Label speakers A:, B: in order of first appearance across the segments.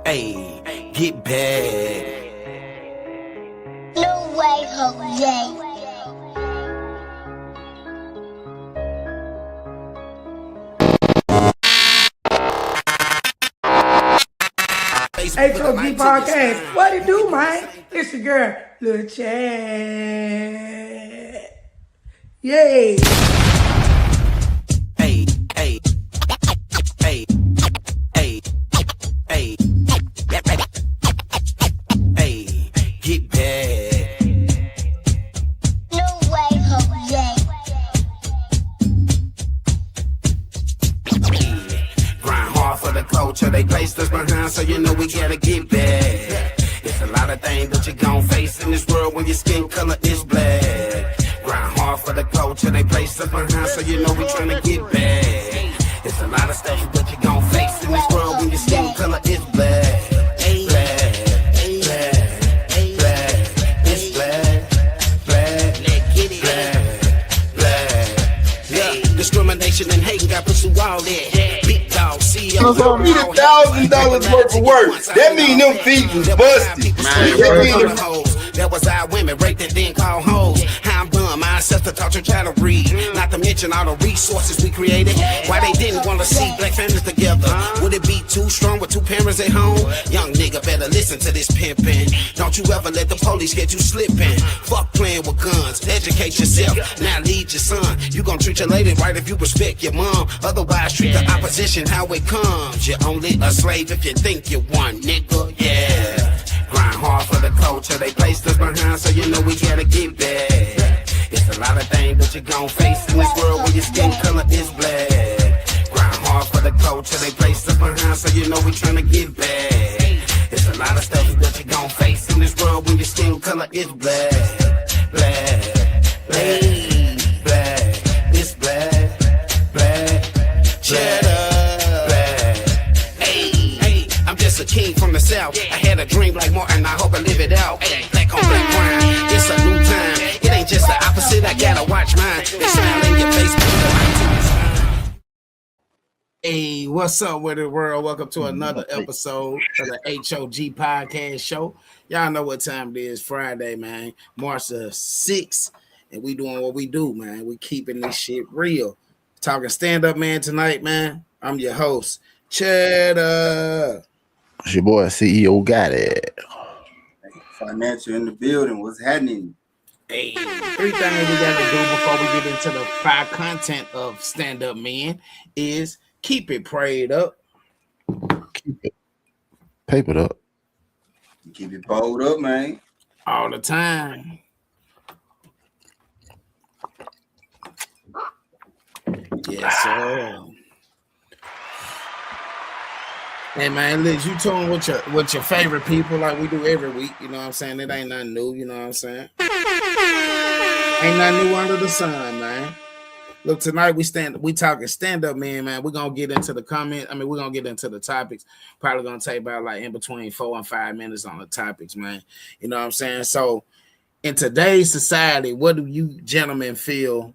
A: Hey, get back.
B: No way, Jose.
C: H.O.G Podcast. What it do, man? It's your girl, Lil Chad. Yay.
A: Hey, hey, hey, hey, hey, hey, get back.
B: No way, Jose.
A: Grind hard for the culture they placed us behind, so you know we gotta get back. It's a lot of things that you gon' face in this world when your skin color is black. Grind hard for the culture they placed us behind, so you know we tryna get back. It's a lot of stuff that you gon' face in this world when your skin color is black. Black, black, black, it's black, black, black, yeah. Discrimination and hating got pursue all that. Big dog, CEO.
D: So me $1,000 worth of work. That mean them feet was busted.
A: That was our women raped and then called hoes. How I'm done, my ancestor taught your child to read. Not to mention all the resources we created. Why they didn't want to see black families together? Would it be too strong with two parents at home? Young nigga better listen to this pimpin'. Don't you ever let the police get you slippin'. Fuck playing with guns, educate yourself. Now lead your son. You gon' treat your lady right if you respect your mom. Otherwise treat the opposition how it comes. You're only a slave if you think you one, nigga, yeah. Grind hard for the culture they placed us behind, so you know we gotta get back. It's a lot of things that you gon' face in this world when your skin color is black. Grind hard for the culture they placed us behind, so you know we tryna get back. It's a lot of stuff that you gon' face in this world when your skin color is black. Black, black, black, it's black, black, cheddar. A king from the south. I had a dream like Martin, I hope I live it out. Ay, black on black crime, it's a new time. It ain't just the opposite, I gotta watch mine. They smile in your face. Hey, what's up with the world? Welcome to another episode of the H.O.G Podcast show. Y'all know what time it is, Friday, man. March the 6th, and we doing what we do, man. We keeping this shit real. Talking stand-up, man, tonight, man. I'm your host, Cheddar.
D: It's your boy CEO got it.
E: Financial in the building. What's happening?
A: Hey, 3 things we gotta do before we get into the 5 content of stand-up men is keep it prayed up.
D: Keep it papered up.
E: Keep it bowled up, man.
A: All the time. Yes, sir. Hey man, Liz, you told with your favorite people like we do every week. You know what I'm saying? It ain't nothing new. You know what I'm saying? Ain't nothing new under the sun, man. Look, tonight we talking stand-up, man. We're gonna get into the comment. We're gonna get into the topics. Probably gonna take about like in between 4 and 5 minutes on the topics, man. You know what I'm saying? So in today's society, what do you gentlemen feel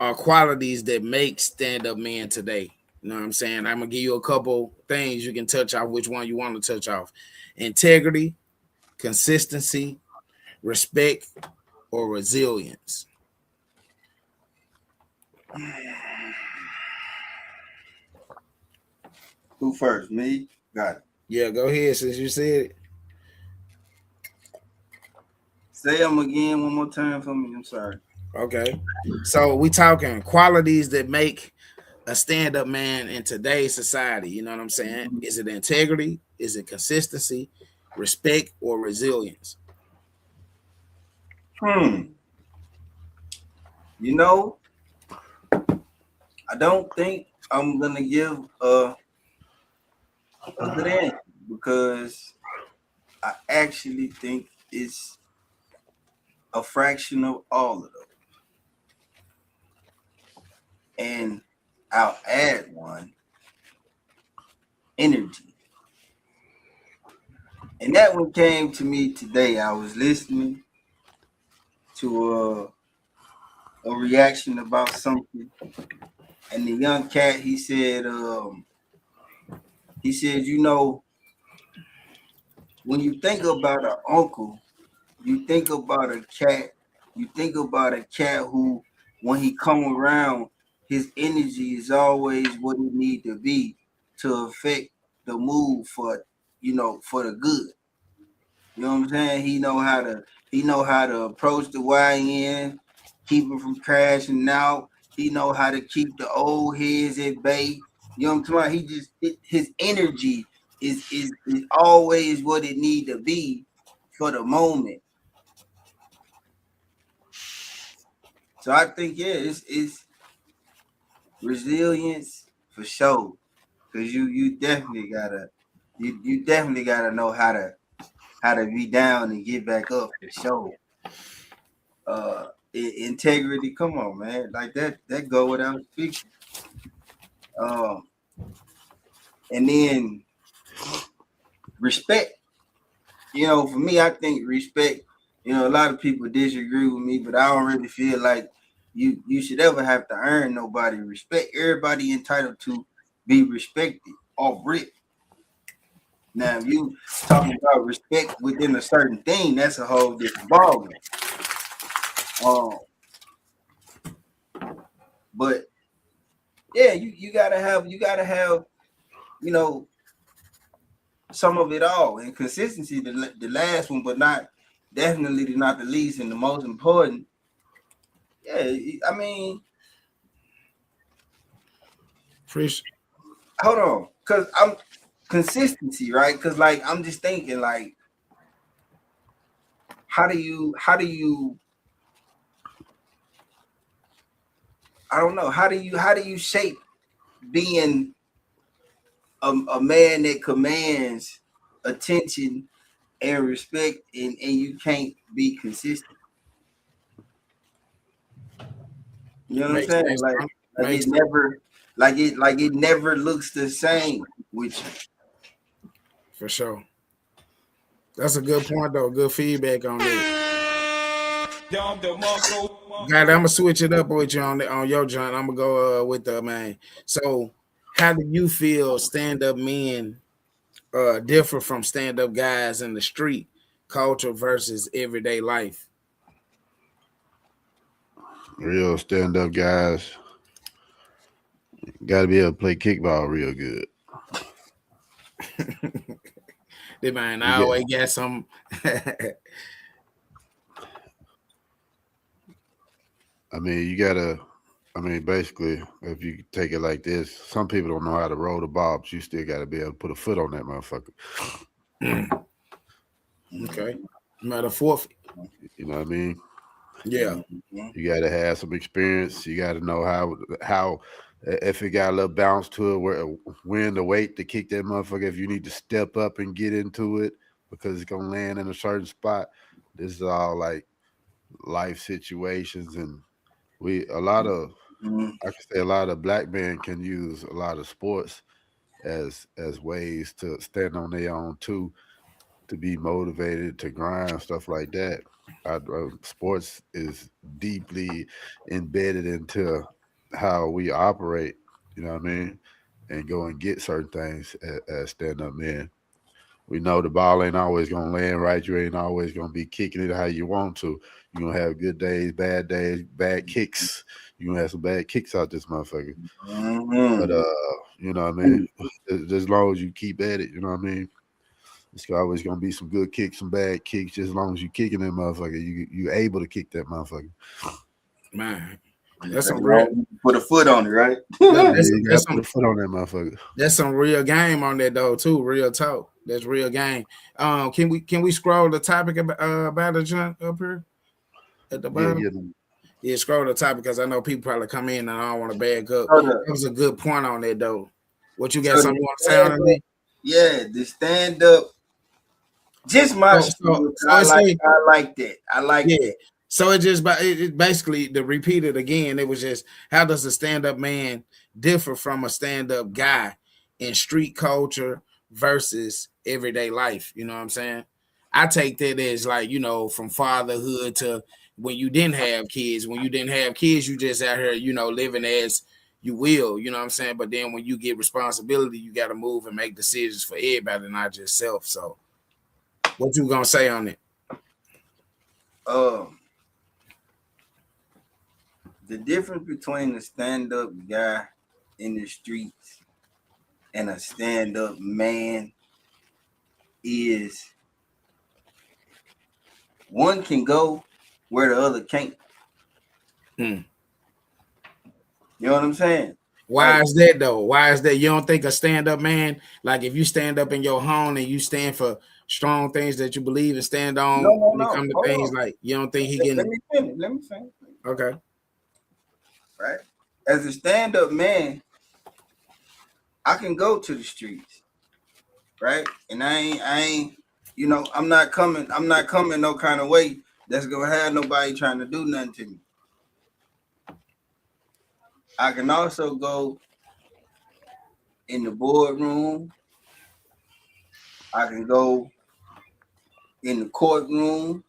A: are qualities that make stand-up men today? You know what I'm saying? I'm gonna give you a couple things you can touch off. Which one you want to touch off? Integrity, consistency, respect, or resilience.
E: Who first? Me? Got it.
A: Yeah, go ahead since you said it.
E: Say them again one more time for me. I'm sorry.
A: Okay. So we talking qualities that make a stand-up man in today's society. You know what I'm saying? Is it integrity? Is it consistency, respect, or resilience?
E: You know, I don't think I'm gonna give a good answer because I actually think it's a fraction of all of them. And I'll add one, energy. And that one came to me today. I was listening to a reaction about something, and the young cat, he said, you know, when you think about an uncle, you think about a cat. You think about a cat who, when he come around, his energy is always what it need to be to affect the mood for, for the good. You know what I'm saying? He know how to approach the YN, keep him from crashing out. He know how to keep the old heads at bay. You know what I'm talking about? His energy is always what it need to be for the moment. So I think it's resilience for sure. Cause you definitely gotta know how to be down and get back up for sure. Integrity, come on, man, like that go without speaking. Um, and then respect. For me, I think respect. A lot of people disagree with me, but I don't really feel like you should ever have to earn nobody respect. Everybody entitled to be respected off rip. Now, if you talking about respect within a certain thing, that's a whole different ballgame. Um, but yeah, you gotta have you know some of it all, and consistency the last one, but definitely not the least and the most important. Yeah, I mean,
F: Fish.
E: hold on, because I'm consistency, right? Because like I'm just thinking like, how do you I don't know, how do you shape being a man that commands attention and respect, and you can't be consistent. You know what I'm
F: Makes
E: saying?
F: sense,
E: Like
F: bro.
E: like
F: Makes
E: it
F: sense.
E: never like it never looks the same with you.
F: For sure. That's a good point, though. Good feedback on that. God, I'm gonna switch it up with you on your joint. I'm gonna go with the man. So, how do you feel stand up men differ from stand up guys in the street culture versus everyday life?
G: Real stand up guys got to be able to play kickball real good.
F: They man
G: You
F: I
G: get,
F: always got some.
G: I mean, you gotta. I mean, basically, if you take it like this, some people don't know how to roll the ball, but you still got to be able to put a foot on that motherfucker.
F: Okay, matter fourth.
G: You know what I mean?
F: Yeah,
E: Mhm.
G: You got to have some experience. You got to know how if it got a little bounce to it, when to wait to kick that motherfucker. If you need to step up and get into it because it's gonna land in a certain spot. This is all like life situations, and we a lot of
E: Mhm.
G: I can say a lot of black men can use a lot of sports as ways to stand on their own too, to be motivated to grind stuff like that. Sports is deeply embedded into how we operate. You know what I mean? And go and get certain things as stand up men. We know the ball ain't always gonna land right. You ain't always gonna be kicking it how you want to. You're gonna have good days, bad kicks. You're gonna have some bad kicks out this motherfucker. But
E: Mhm.
G: you know what I mean? As long as you keep at it, you know what I mean? It's always gonna be some good kicks, some bad kicks, just as long as you kicking that motherfucker. You able to kick that motherfucker.
F: man, that's
E: As
F: some real.
E: long as you put a foot on it, right?
F: That,
G: Yeah,
F: that's
G: you gotta
F: that's
G: put
F: some
G: a foot on that motherfucker.
F: that's some real game on that though too. Real talk. That's real game. Can we scroll the topic about the junk up here at the
G: Yeah,
F: bottom?
G: yeah.
F: Yeah, scroll the topic because I know people probably come in and I don't want to bag up.
E: So the
F: That was a good point on that though. What you got?
E: so
F: Something
E: the
F: you want to say on
E: stand
F: it,
E: up,
F: Lee?
E: yeah, the stand up, just my
F: So,
E: shit.
F: so, so it say
E: I like that. I like
F: yeah.
E: that.
F: So it basically to repeat it again. It was just how does a stand up man differ from a stand up guy in street culture versus everyday life? You know what I'm saying? I take that as like from fatherhood to when you didn't have kids. When you didn't have kids, you just out here living as you will. You know what I'm saying? But then when you get responsibility, you got to move and make decisions for everybody, not just self. So What you gonna say on it?
E: The difference between a stand-up guy in the streets and a stand-up man is one can go where the other can't.
F: Hmm.
E: You know what I'm saying?
F: Why is that though? Why is that? You don't think a stand-up man, like if you stand up in your home and you stand for strong things that you believe and stand on when it comes to things, like you don't think he
E: Let
F: getting
E: me finish. Let me finish.
F: okay.
E: Right? As a stand-up man, I can go to the streets, right? And I ain't, you know, I'm not coming no kind of way that's gonna have nobody trying to do nothing to me. I can also go in the boardroom. I can go in the courtroom.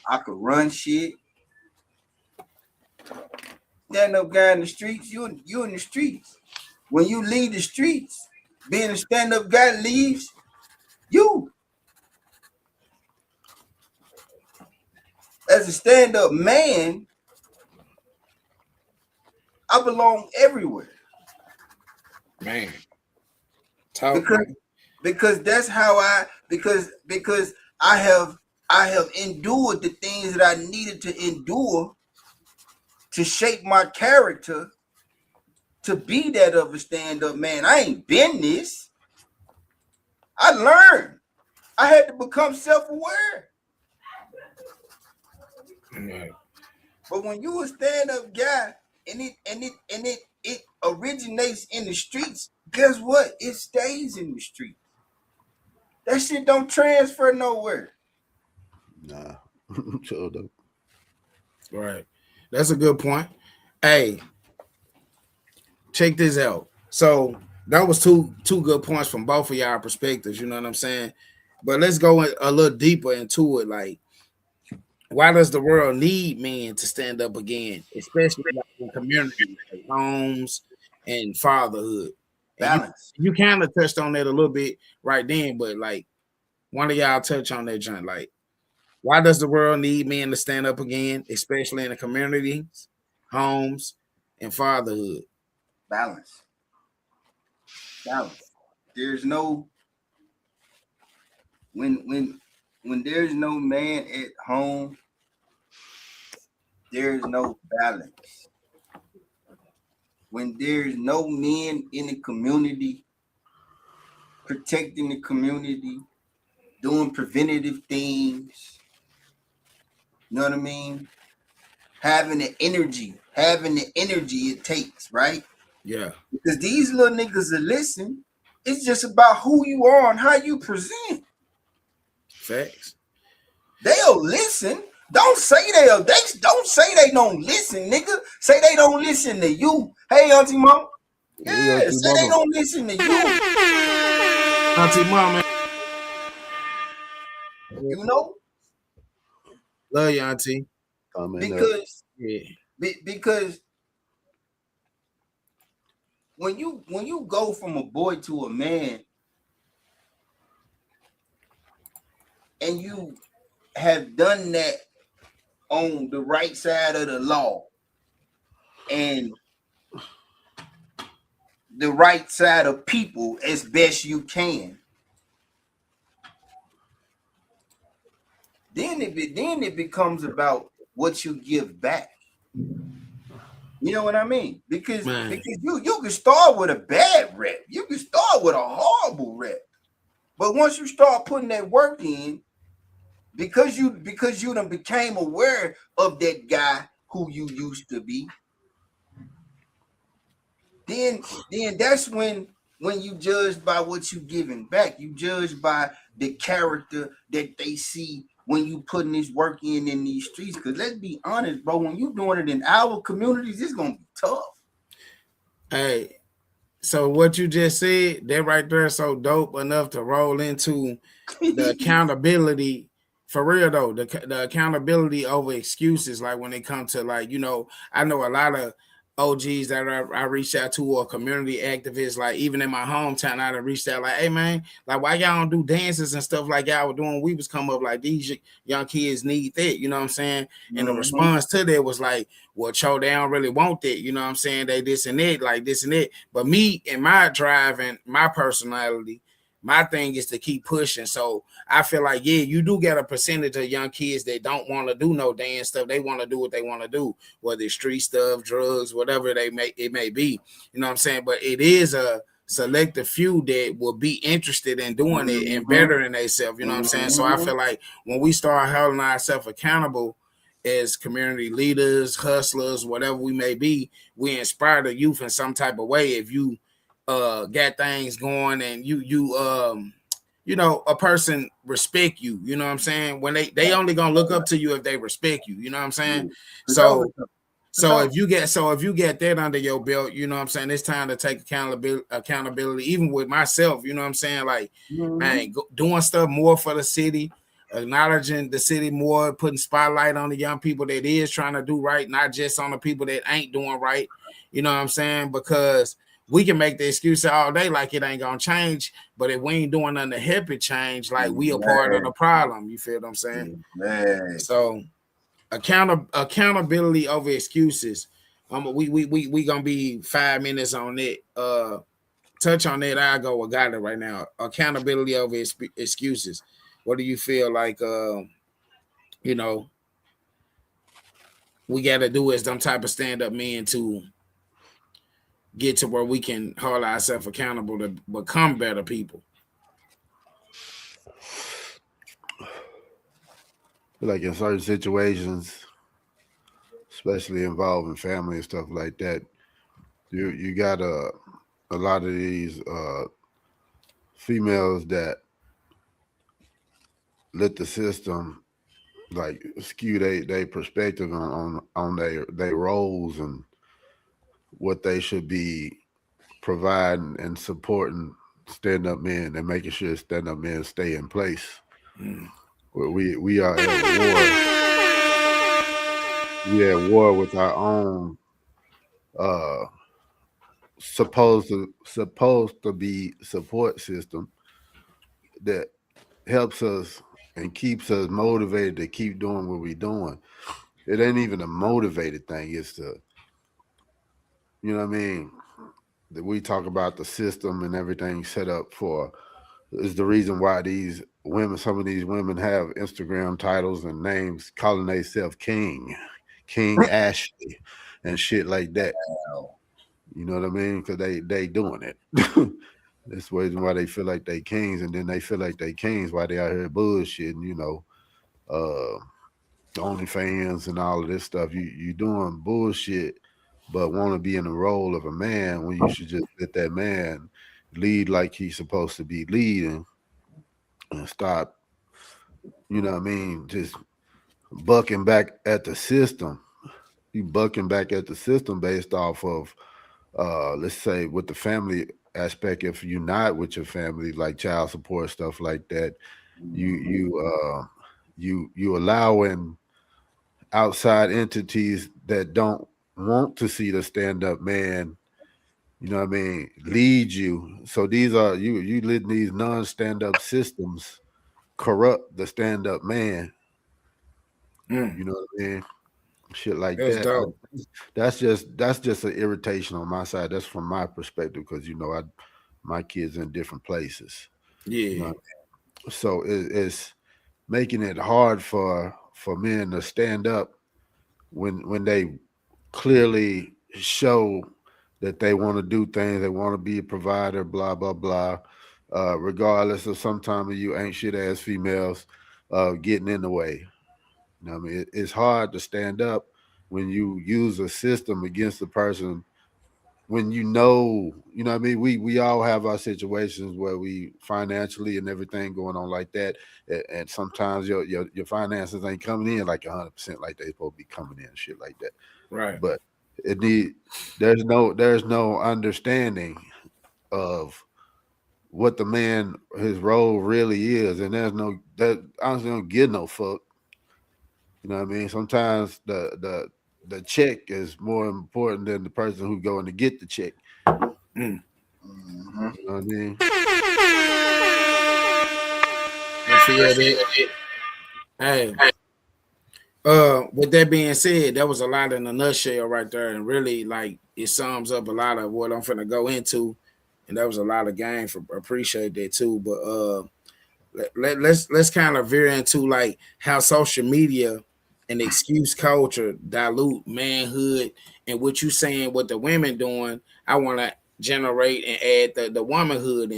E: I could run shit. Stand-up guy in the streets, you in the streets. When you leave the streets, being a stand-up guy leaves you. As a stand-up man, I belong everywhere.
F: Man. Talk
E: Because that's how because I have endured the things that I needed to endure to shape my character to be that of a stand-up man. I ain't been this. I learned. I had to become self-aware.
F: Right.
E: But when you a stand-up guy and it originates in the streets, guess what? It stays in the streets. That shit don't transfer nowhere.
G: Nah, sure don't.
F: Right. That's a good point. Hey, check this out. So that was two good points from both of y'all perspectives. You know what I'm saying? But let's go a little deeper into it. Like, why does the world need men to stand up again, especially like in communities, like homes and fatherhood? And
E: Balance.
F: you kind of touched on that a little bit right then, but like one of y'all touch on that, John. Like, why does the world need men to stand up again, especially in the communities, homes, and fatherhood?
E: Balance. There's no when there's no man at home, there's no balance. When there's no men in the community protecting the community, doing preventative things, you know what I mean? Having the energy it takes, right?
F: Yeah.
E: Because these little niggas that listen, it's just about who you are and how you present.
F: Facts.
E: They'll listen. Don't say they don't say they don't listen, nigga. Say they don't listen to you. Hey, Auntie Mom. Yeah,
G: Auntie
E: say
G: Mama.
E: they don't listen to you.
F: Auntie Mom, man.
E: You know?
F: Love you, Auntie.
E: Because when you go from a boy to a man and you have done that on the right side of the law and the right side of people as best you can, then it becomes about what you give back. You know what I mean? Because you can start with a bad rep. You can start with a horrible rep. But once you start putting that work in, because you done became aware of that guy who you used to be, then that's when you judge by what you giving back. You judge by the character that they see when you putting this work in these streets. Because let's be honest, bro, when you doing it in our communities, it's gonna be tough.
F: Hey, so what you just said, that right there is so dope enough to roll into the accountability. For real though, the accountability over excuses, like when it comes to, like, you know, I know a lot of OGs that I reached out to, or community activists, like even in my hometown, I reached out like, hey man, like why y'all don't do dances and stuff like y'all were doing? We was come up like these young kids need that, you know what I'm saying? And the response to that was like, well, Cho, they don't really want that, you know what I'm saying? They this and that, like this and that. But me and my drive and my personality, my thing is to keep pushing. So I feel like, yeah, you do get a percentage of young kids that don't want to do no dance stuff. They want to do what they want to do, whether it's street stuff, drugs, whatever it may be. You know what I'm saying? But it is a selective few that will be interested in doing it and bettering themselves. You know what I'm saying? So I feel like when we start holding ourselves accountable as community leaders, hustlers, whatever we may be, we inspire the youth in some type of way. If you got things going and you know, a person respect you, you know what I'm saying? When they only gonna look up to you if they respect you, you know what I'm saying? So if you get that under your belt, you know what I'm saying, it's time to take accountability, even with myself, you know what I'm saying? Like, man, doing stuff more for the city, acknowledging the city more, putting spotlight on the young people that is trying to do right, not just on the people that ain't doing right, you know what I'm saying? Because we can make the excuse all day like it ain't gonna change, but if we ain't doing nothing to help it change, like we a part of the problem. You feel what I'm saying? So accountability over excuses. We gonna be 5 minutes on it. Touch on that. I go with Goddard right now. Accountability over excuses. What do you feel like? You know, we got to do as them type of stand up men to get to where we can hold ourselves accountable to become better people.
G: Like in certain situations, especially involving family and stuff like that, you got a lot of these females that let the system like skew they perspective on their roles and what they should be providing and supporting stand up men and making sure stand up men stay in place. We are at war. We at war with our own supposed to be support system that helps us and keeps us motivated to keep doing what we're doing. It ain't even a motivated thing. It's the, you know what I mean? That we talk about the system and everything set up for is the reason why these women, some of these women have Instagram titles and names calling themselves King Ashley and shit like that. You know what I mean? Because they doing it. That's the reason why they feel like they kings, and then they feel like they kings while they out here bullshitting, you know, OnlyFans and all of this stuff. You doing bullshit, but want to be in the role of a man when you should just let that man lead like he's supposed to be leading and stop, you know what I mean, just bucking back at the system. You bucking back at the system based off of let's say with the family aspect. If you're not with your family, like child support stuff like that, you allowing outside entities that don't want to see the stand-up man, you know what I mean, lead you. So these are you letting these non-stand-up systems corrupt the stand-up man. You know what I mean? Shit like
F: That's
G: that.
F: dope.
G: That's just an irritation on my side. That's from my perspective because you know my kids in different places.
F: Yeah.
G: You know what I mean? So it's making it hard for men to stand up when they clearly show that they want to do things, they want to be a provider, blah blah blah. Regardless of sometimes you ain't shit ass females getting in the way. You know what I mean? It's hard to stand up when you use a system against the person when you know what I mean? We all have our situations where we financially and everything going on like that. And sometimes your finances ain't coming in like 100% like they supposed to be coming in, shit like that.
F: Right.
G: But there's no understanding of what the man, his role really is. And that honestly don't give no fuck. You know what I mean? Sometimes the the check is more important than the person who going to get the check.
F: Mm.
E: Mm-hmm.
G: You know what I mean?
F: I feel that. Hey, with that being said, that was a lot in a nutshell right there, and really, like, it sums up a lot of what I'm finna go into, and that was a lot of game. For appreciate that too, but let's kind of veer into like how social media and excuse culture dilute manhood, and what you saying what the women doing. I want to generate and add the womanhood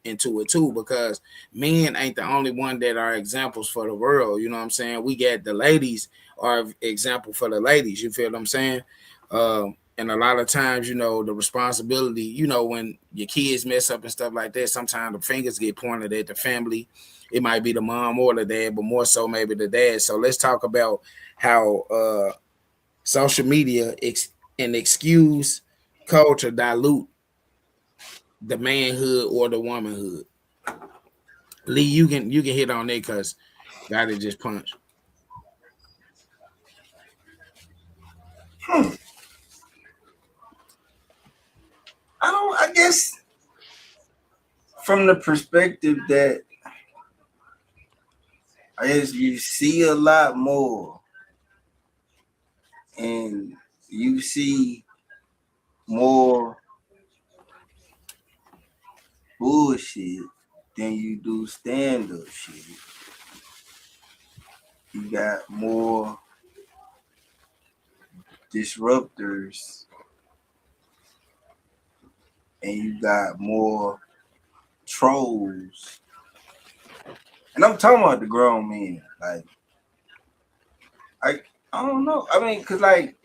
F: into it too, because men ain't the only one that are examples for the world. You know what I'm saying? We got the ladies are example for the ladies. You feel what I'm saying? And a lot of times, you know, the responsibility, you know, when your kids mess up and stuff like that, sometimes the fingers get pointed at the family. It might be the mom or the dad, but more so maybe the dad. So let's talk about how social media and excuse culture dilute the manhood or the womanhood. Lee, you can hit on it because God it just punched.
E: I guess from the perspective that I guess you see a lot more, and you see more bullshit than you do stand-up shit. You got more disruptors, and you got more trolls. And I'm talking about the grown men. Like, I don't know. I mean, cause like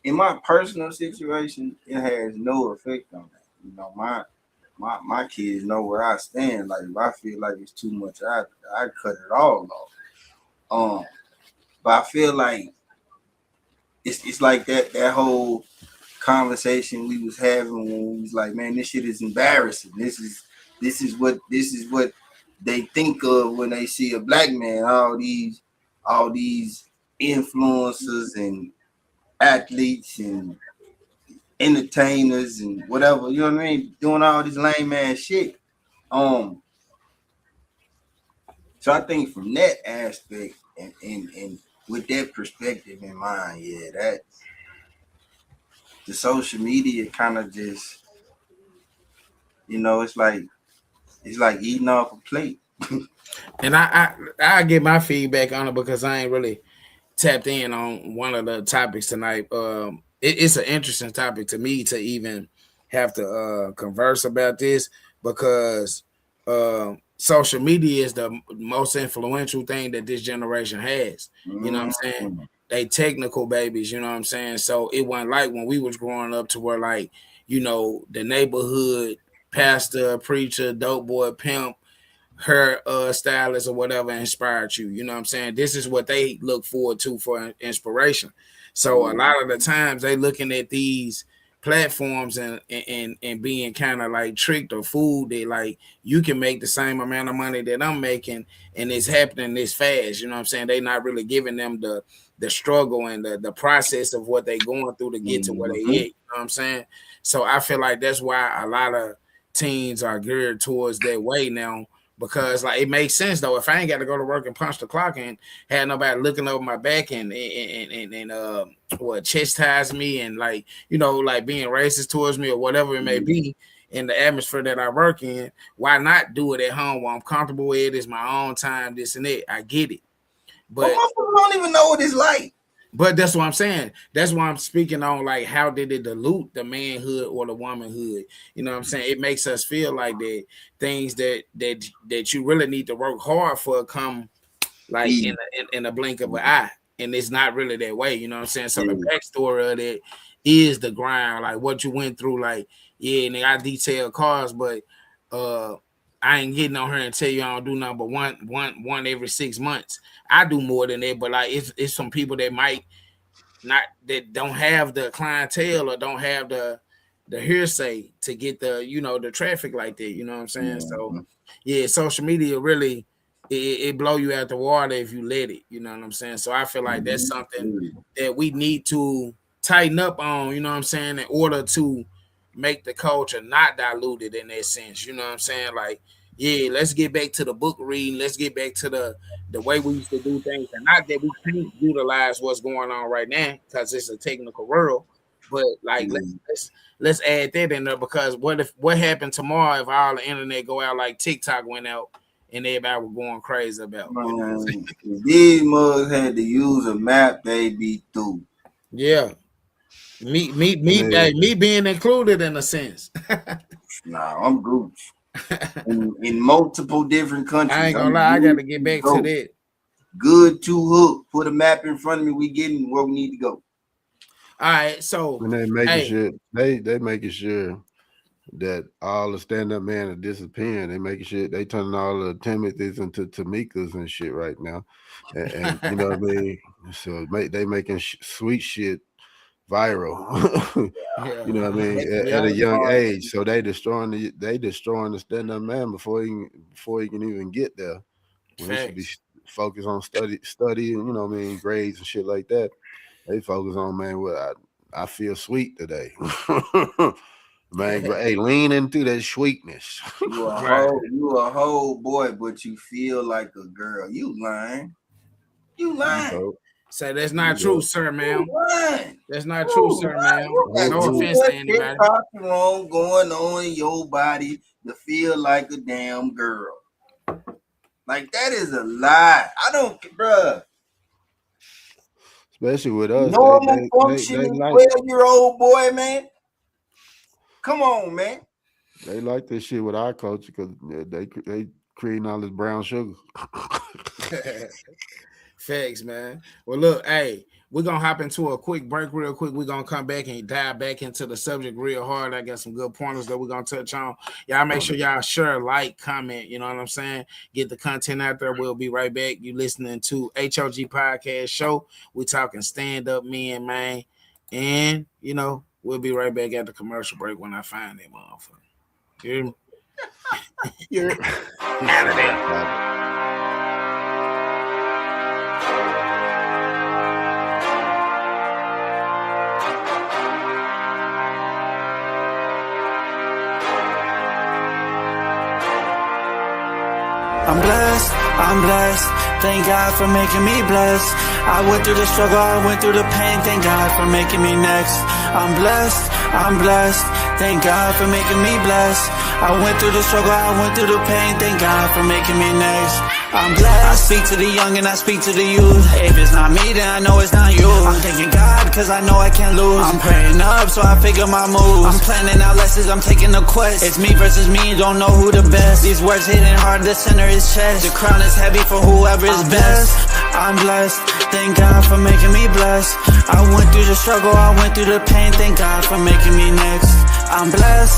E: in my personal situation, it has no effect on that. You know, my kids know where I stand. Like, if I feel like it's too much, I cut it all off. But I feel like it's like that whole conversation we was having when we was like, man, this shit is embarrassing. This is what they think of when they see a black man. All these influencers and athletes and entertainers and whatever, you know what I mean, doing all this lame ass shit. So I think from that aspect and with that perspective in mind, yeah, that the social media kind of just, you know, it's like eating off a plate.
F: And I get my feedback on it because I ain't really tapped in on one of the topics tonight. It's an interesting topic to me to even have to converse about this, because social media is the most influential thing that this generation has. You know what I'm saying? They technical babies, you know what I'm saying? So it wasn't like when we was growing up to where, like, you know, the neighborhood pastor, preacher, dope boy, pimp, her stylist or whatever inspired you. You know what I'm saying? This is what they look forward to for inspiration. So a lot of the times they looking at these platforms and being kind of like tricked or fooled that, like, you can make the same amount of money that I'm making and it's happening this fast. You know what I'm saying? They not really giving them the struggle and the process of what they going through to get to where they at. You know what I'm saying? So I feel like that's why a lot of teens are geared towards that way now, because like it makes sense though. If I ain't got to go to work and punch the clock and had nobody looking over my back and what chastise me and, like, you know, like being racist towards me or whatever it may be in the atmosphere that I work in, why not do it at home where I'm comfortable with? It's my own time, this and that. I get it, but
E: don't even know what it's like.
F: But that's what I'm saying. That's why I'm speaking on, like, how did it dilute the manhood or the womanhood? You know what I'm saying? It makes us feel like that things that you really need to work hard for come like in a blink of an eye, and it's not really that way. You know what I'm saying? So the backstory of it is the grind, like what you went through. Like, yeah, and I detail cars, but I ain't getting on here and tell you I don't do nothing but one every 6 months. I do more than that, but like it's some people that might not, that don't have the clientele or don't have the hearsay to get the, you know, the traffic like that. You know what I'm saying? So yeah, social media really it blow you out the water if you let it. You know what I'm saying? So I feel like that's something that we need to tighten up on. You know what I'm saying? In order to make the culture not diluted in that sense. You know what I'm saying? Like, yeah, let's get back to the book reading. Let's get back to the way we used to do things, and not that we can't utilize what's going on right now because it's a technical world. But like, let's add that in there, because what happened tomorrow if all the internet go out like TikTok went out and everybody was going crazy about?
E: Man, if these mugs had to use a map, they'd be through.
F: Yeah, me being included in a sense.
E: Nah, I'm Gooch. In multiple different countries.
F: I ain't gonna lie, I gotta get back to that.
E: Good to hook. Put a map in front of me. We getting where we need to go.
F: All right, so
G: and they making sure they making sure that all the stand-up men are disappearing. They making sure they turning all the Timothys into Tamikas and shit right now, and you know what I mean. So they making sweet shit viral. You know what I mean, at a young age. So they destroying the stand-up man before he can even get there. When he should be focused on study, and you know what I mean, grades and shit like that. They focus on, man, what I feel sweet today. Man, hey, lean into that sweetness.
E: You a whole boy, but you feel like a girl. You lying.
F: Say that's not true, sir, ma'am. That's not true, sir, ma'am. No offense to anybody.
E: Wrong going on in your body to feel like a damn girl. Like, that is a lie. I don't, bruh.
G: Especially with us.
E: Normal functioning 12-year-old boy, man. Come on, man.
G: They like this shit with our culture because they creating all this brown sugar.
F: Facts, man. Well, look, hey, we're gonna hop into a quick break real quick. We're gonna come back and dive back into the subject real hard. I got some good pointers that we're gonna touch on. Y'all make sure y'all share, like, comment, you know what I'm saying? Get the content out there. We'll be right back. You listening to H.O.G Podcast show. We talking stand-up men, man. And you know, we'll be right back at the commercial break when I find that motherfucker. You hear me? You're out of there.
H: I'm blessed, thank God for making me blessed. I went through the struggle, I went through the pain, thank God for making me next. I'm blessed, thank God for making me blessed. I went through the struggle, I went through the pain, thank God for making me next. I'm blessed. I speak to the young and I speak to the youth. If it's not me, then I know it's not you. I'm thanking God cause I know I can't lose. I'm praying up so I figure my moves. I'm planning out lessons, I'm taking the quest. It's me versus me, don't know who the best. These words hitting hard, the center is chest. The crown is heavy for whoever is best. I'm blessed, thank God for making me blessed. I went through the struggle, I went through the pain, thank God for making me next. I'm blessed,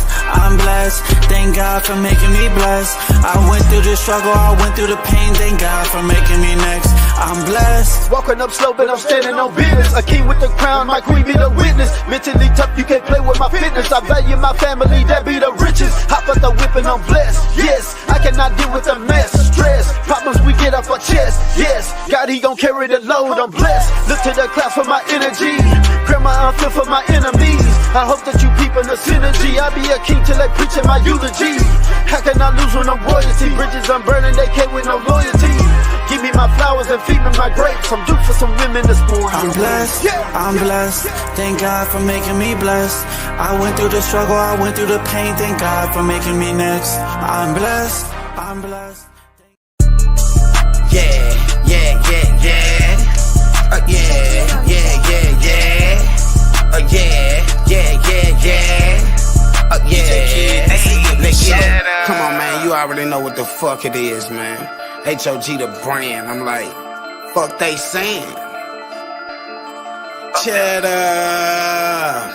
H: thank God for making me blessed. I went through the struggle, I went through the pain, thank God for making me next. I'm blessed.
I: Walking up slow, but I'm standing on business. A king with the crown, my queen be the witness. Mentally tough, you can't play with my fitness. I value my family, that be the richest. Hop out the whip and I'm blessed. Yes, I cannot deal with the mess. Stress, problems we get off our chest. Yes, God, he gon' carry the load, I'm blessed. Look to the clouds for my energy. Grandma, I'm fit for my enemies. I hope that you peepin' the synergy. I be a king till they preachin' my eulogy. How can I lose when I'm royalty? Bridges I'm burning, they came with no loyalty. Give me my flowers and feed me my grapes. I'm due for some women this morning.
H: I'm blessed, thank God for making me blessed. I went through the struggle, I went through the pain, thank God for making me next. I'm blessed.
A: Yeah. Come on, man, you already know what the fuck it is, man. H.O.G the brand. I'm like, fuck they saying. Cheddar.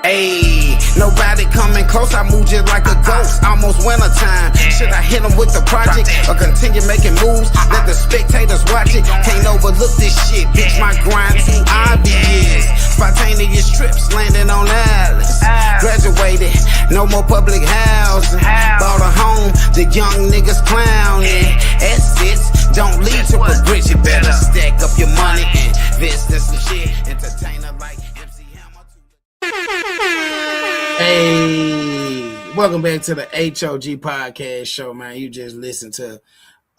A: Ayy, nobody coming close, I move just like a ghost. Almost wintertime. Should I hit them with the project or continue making moves? Let the spectators watch it. Can't overlook this shit, bitch. My grind too obvious. Spontaneous trips landing on islands. Graduated No more public housing. Bought a home, the young niggas clowning. Assets don't lead to progression. You better stack up your money and invest in some shit. Entertainer like MC Hammer.
F: Hey, welcome back to the H.O.G Podcast show, man. You just listened to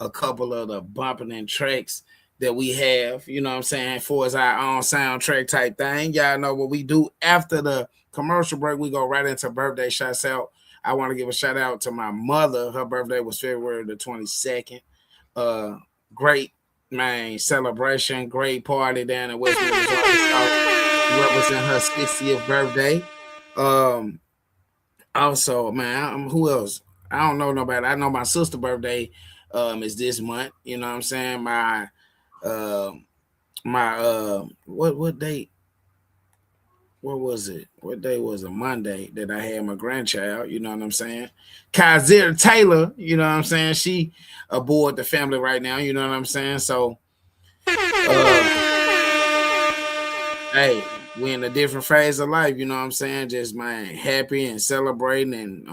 F: a couple of the bumping and tracks that we have, you know what I'm saying, for as our own soundtrack type thing. Y'all know what we do after the commercial break. We go right into birthday shouts out. I want to give a shout out to my mother. Her birthday was February the 22nd. Great, man, celebration, great party down in West Memphis, represent her 60th birthday. Also, man, who else? I don't know nobody. I know my sister's birthday is this month. You know what I'm saying? What date? What was it? What day was it? Monday that I had my grandchild. You know what I'm saying? Kaiser Taylor. You know what I'm saying? She aboard the family right now. You know what I'm saying? So, hey, we in a different phase of life. You know what I'm saying? Just, man, happy and celebrating and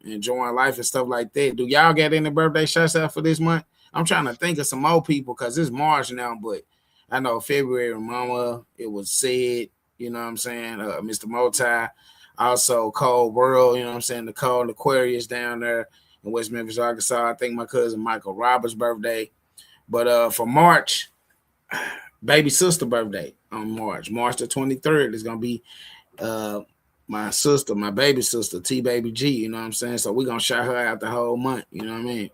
F: enjoying life and stuff like that. Do y'all got any birthday shouts out for this month? I'm trying to think of some more people because it's March now, but I know February, Mama, it was said. You know what I'm saying? Mr. Moti, also Cold World, you know what I'm saying? The Cold Aquarius down there in West Memphis, Arkansas. I think my cousin Michael Roberts' birthday. But for March, baby sister birthday on March the 23rd is going to be my sister, my baby sister, T Baby G, you know what I'm saying? So we're going to shout her out the whole month, you know what I mean?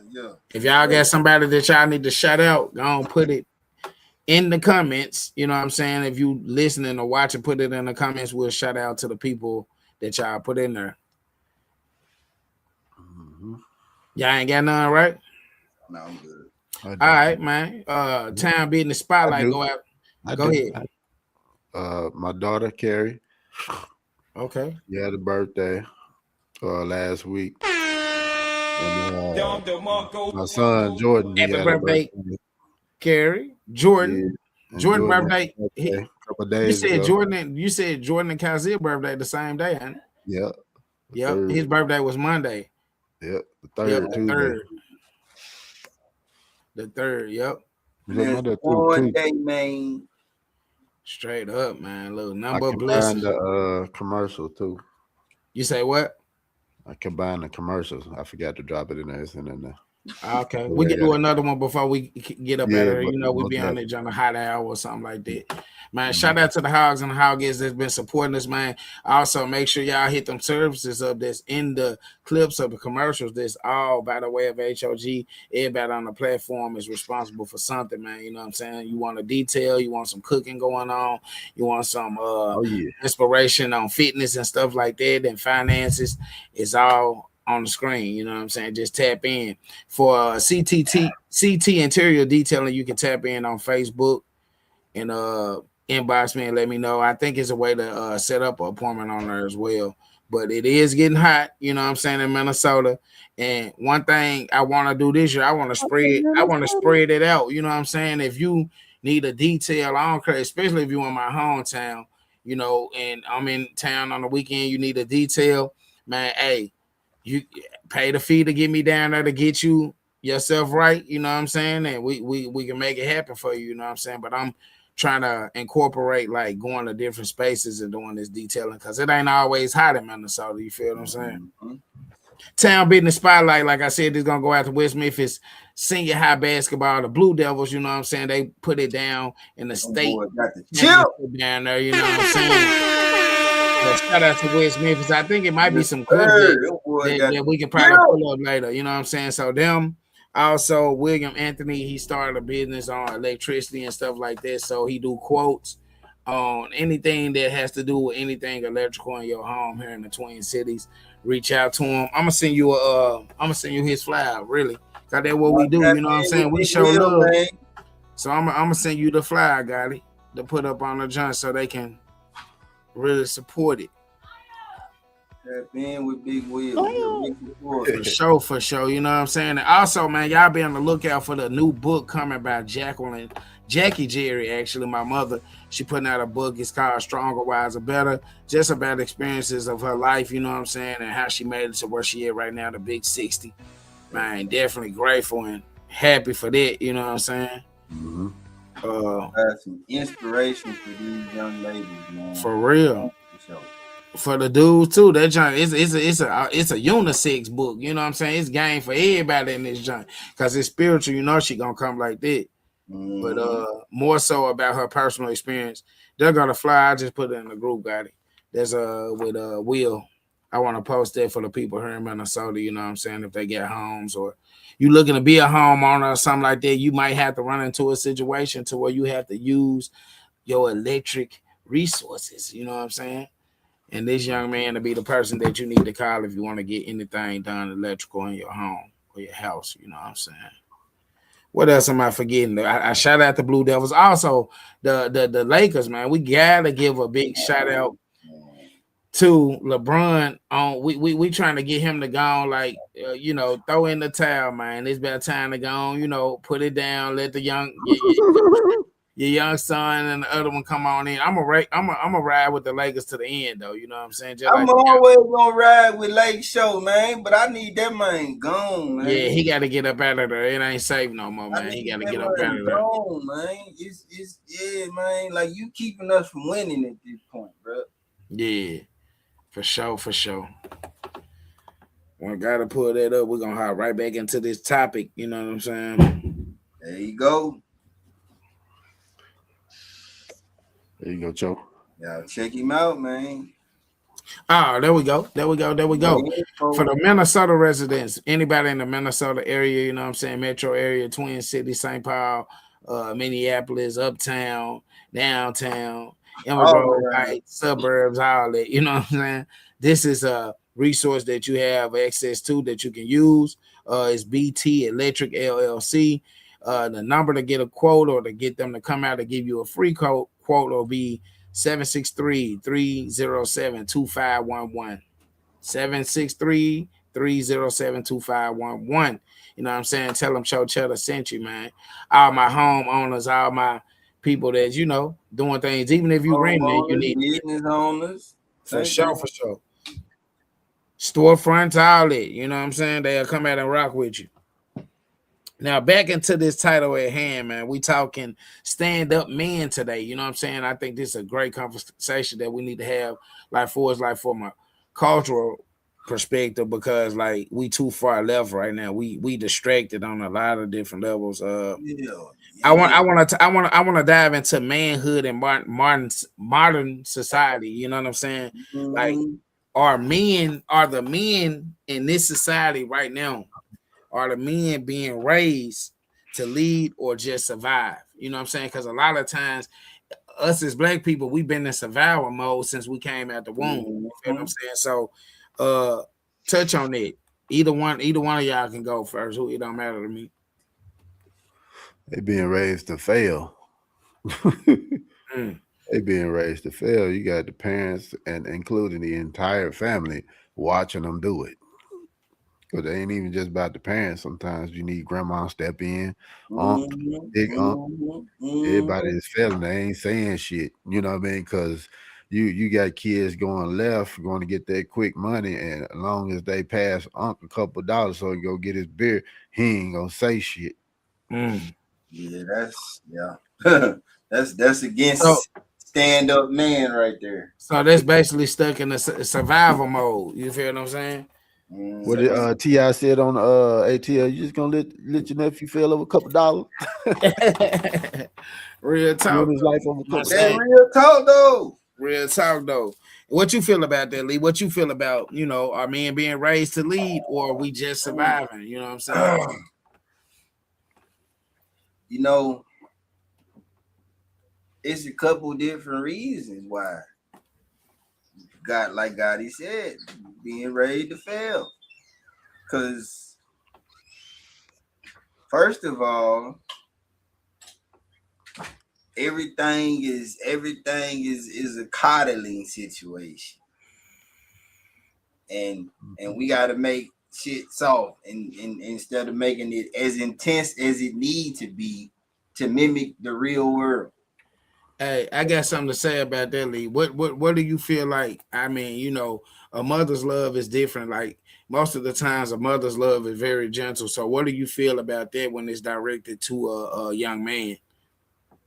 E: Yeah.
F: If y'all got somebody that y'all need to shout out, go on, put it in the comments, you know what I'm saying? If you listening or watching, put it in the comments. We'll shout out to the people that y'all put in there.
G: Mm-hmm.
F: Y'all ain't got none, right?
E: No, I'm good.
F: All right, man. Time being the spotlight. Go out. Go ahead.
G: My daughter Carrie.
F: Okay.
G: She had a birthday last week. And, my son Jordan.
F: Happy birthday, Carrie. Jordan.
G: Yeah.
F: Jordan birthday.
G: A couple of days
F: You said
G: ago.
F: Jordan. You said Jordan and Kazir birthday the same day, huh?
G: Yep.
F: Yep. His birthday was Monday.
G: Yep. The third. Tuesday.
F: The third. Yep.
E: One day, man.
F: Straight up, man. Little
G: I
F: number of
G: combined
F: blessings.
G: the commercial too.
F: You say what?
G: I combined the commercials. I forgot to drop it in there. It's in there.
F: Okay, we can do another one before we get up out of here. You know, we be on
G: definitely.
F: the hot hour or something like that. Man, shout out to the Hogs and the Hoggies that's been supporting us, man. Also, make sure y'all hit them services up that's in the clips of the commercials. That's all by the way of HOG. Everybody on the platform is responsible for something, man. You know what I'm saying? You want a detail, you want some cooking going on, you want some inspiration on fitness and stuff like that, and finances. It's all on the screen, you know what I'm saying? Just tap in. For CT interior detailing, you can tap in on Facebook and inbox me and let me know. I think it's a way to set up an appointment on there as well. But it is getting hot, you know what I'm saying, in Minnesota. And one thing I want to do this year, I want to spread it out. You know what I'm saying? If you need a detail, I don't care, especially if you're in my hometown, you know, and I'm in town on the weekend, you need a detail, man, hey, you pay the fee to get me down there to get you yourself right, you know what I'm saying? And we can make it happen for you, you know what I'm saying? But I'm trying to incorporate like going to different spaces and doing this detailing because it ain't always hot in Minnesota, you feel what I'm saying? Mm-hmm. Town Business Spotlight, like I said, is gonna go out to West Memphis senior high basketball, the Blue Devils, you know what I'm saying? They put it down in the state down there, you know what I'm saying? So shout out to West Memphis. I think it might be some clips that we can probably pull up later. You know what I'm saying? So them, also William Anthony, he started a business on electricity and stuff like that. So he do quotes on anything that has to do with anything electrical in your home here in the Twin Cities. Reach out to him. I'm gonna send you his flyer, really. Cause that's what we do. You know what I'm saying? We show love. So I'm gonna send you the flyer, got it, to put up on the joint so they can really support it.
E: Tap in with Big Will.
F: For sure. You know what I'm saying? And also, man, y'all be on the lookout for the new book coming by Jackie Jerry, actually, my mother. She putting out a book. It's called Stronger, Wiser, Better. Just about experiences of her life, you know what I'm saying, and how she made it to where she is right now, the big 60. Man, definitely grateful and happy for that, you know what I'm saying?
G: Mm-hmm.
E: That's some inspiration for these young ladies, man.
F: For real. For the dudes too, that joint it's a unisex book, you know what I'm saying? It's game for everybody in this joint because it's spiritual, you know she gonna come like that.
E: Mm-hmm.
F: But more so about her personal experience. They're gonna fly. I just put it in the group, got it. There's with Will. I want to post that for the people here in Minnesota, you know what I'm saying? If they get homes or you looking to be a homeowner or something like that, you might have to run into a situation to where you have to use your electric resources, you know what I'm saying? And this young man to be the person that you need to call if you want to get anything done electrical in your home or your house. You know what I'm saying? What else am I forgetting? I shout out the Blue Devils. Also, the Lakers, man. We gotta give a big shout out to LeBron. On we trying to get him to go on, like throw in the towel, man. It's about time to go on. Put it down. Let the your young son and the other one come on in. I'm a ride with the Lakers to the end, though. You know what I'm saying?
E: I'm always gonna ride with Lake Show, man. But I need that man gone, man.
F: Yeah, he got to get up out of there. It ain't safe no more, man. He got to get up out of there.
E: Gone, man. It's man. Like you keeping us from winning at this point, bro.
F: Yeah, for sure. When I gotta pull that up, we're gonna hop right back into this topic. You know what I'm saying?
E: There you go.
G: There you go, Joe.
E: Yeah, check him out, man.
F: Oh, there we go. For the Minnesota residents, anybody in the Minnesota area, you know what I'm saying, metro area, Twin City, St. Paul, Minneapolis, uptown, downtown, Emerald Heights, suburbs, all that, you know what I'm saying? This is a resource that you have access to that you can use. It's BT Electric LLC. The number to get a quote or to get them to come out to give you a free quote will be 763-307-2511. 763-307-2511. You know what I'm saying? Tell them Cho Cheddar sent you, man. All my homeowners, all my people that, doing things, even if you renting it, you need
E: business owners.
F: For sure. Storefronts, all that. You know what I'm saying? They'll come out and rock with you. Now, back into this title at hand, man. We talking stand-up men today. You know what I'm saying? I think this is a great conversation that we need to have, from a cultural perspective, because we too far left right now. We distracted on a lot of different levels. I want to dive into manhood and modern society. You know what I'm saying?
E: Mm-hmm.
F: Are the men in this society right now? Are the men being raised to lead or just survive? You know what I'm saying? Because a lot of times, us as Black people, we've been in survival mode since we came out the womb.
E: Mm-hmm.
F: You know what I'm saying? So, touch on it. Either one of y'all can go first. It don't matter to me.
G: They being raised to fail. They being raised to fail. You got the parents and including the entire family watching them do it. Because they ain't even just about the parents. Sometimes you need grandma step in, aunt, big aunt. Everybody is failing. They ain't saying shit. You know what I mean? Because you got kids going left, going to get that quick money, and as long as they pass unc a couple dollars so he go get his beer, he ain't gonna say shit.
E: Yeah, that's against stand-up man right there.
F: So that's basically stuck in a survival mode. You feel what I'm saying?
G: What did T.I. said on ATL? You just gonna let your nephew fail over a couple dollars?
F: Real talk.
E: Real talk though.
F: Real talk though. What you feel about that, Lee? What you feel about our men being raised to lead, or are we just surviving? You know what I'm saying?
E: It's a couple different reasons why. God, like God, he said, being ready to fail. Because first of all, everything is a coddling situation. and we got to make shit soft, and instead of making it as intense as it needs to be to mimic the real world.
F: Hey, I got something to say about that, Lee. What do you feel like? I mean, you know, a mother's love is different. Like most of the times, a mother's love is very gentle. So, what do you feel about that when it's directed to a young man?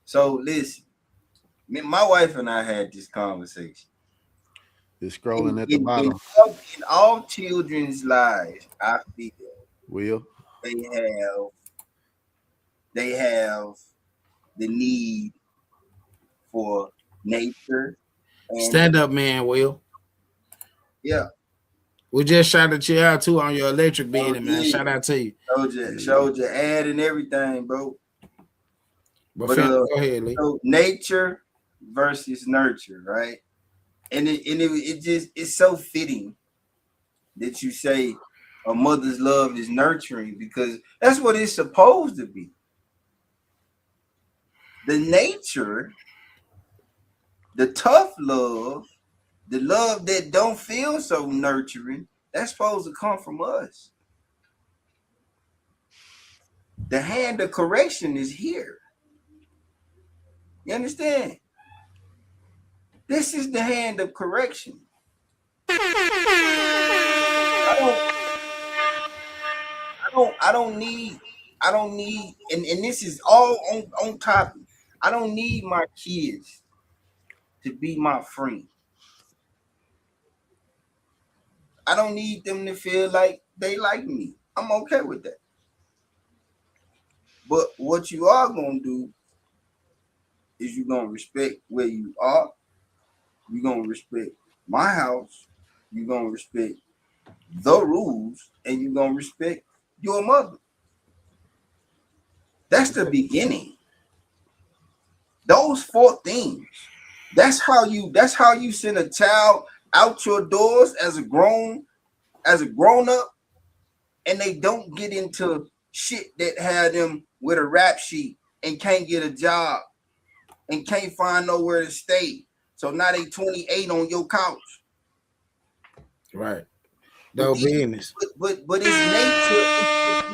E: So, listen, my wife and I had this conversation.
G: It's scrolling at the bottom.
E: In all children's lives, I feel
G: Will
E: they have the need for nature. And
F: Stand up, man, Will.
E: Yeah.
F: We just shouted you out too on your electric being, man. Shout out to you.
E: Showed your ad and everything, bro.
F: But go ahead, Lee.
E: So nature versus nurture, right? And it's so fitting that you say a mother's love is nurturing, because that's what it's supposed to be. The nature, the tough love, the love that don't feel so nurturing, that's supposed to come from us. The hand of correction is here. You understand? This is the hand of correction. I don't need, and this is all on topic. I don't need my kids to be my friend. I don't need them to feel like they like me. I'm okay with that. But what you are going to do is you're going to respect where you are. You're going to respect my house. You're going to respect the rules, and you're going to respect your mother. That's the beginning. Those 4 things. That's how you send a child out your doors as a grown up, and they don't get into shit that had them with a rap sheet and can't get a job and can't find nowhere to stay. So now they 28 on your couch.
F: Right. No business.
E: But it's nature.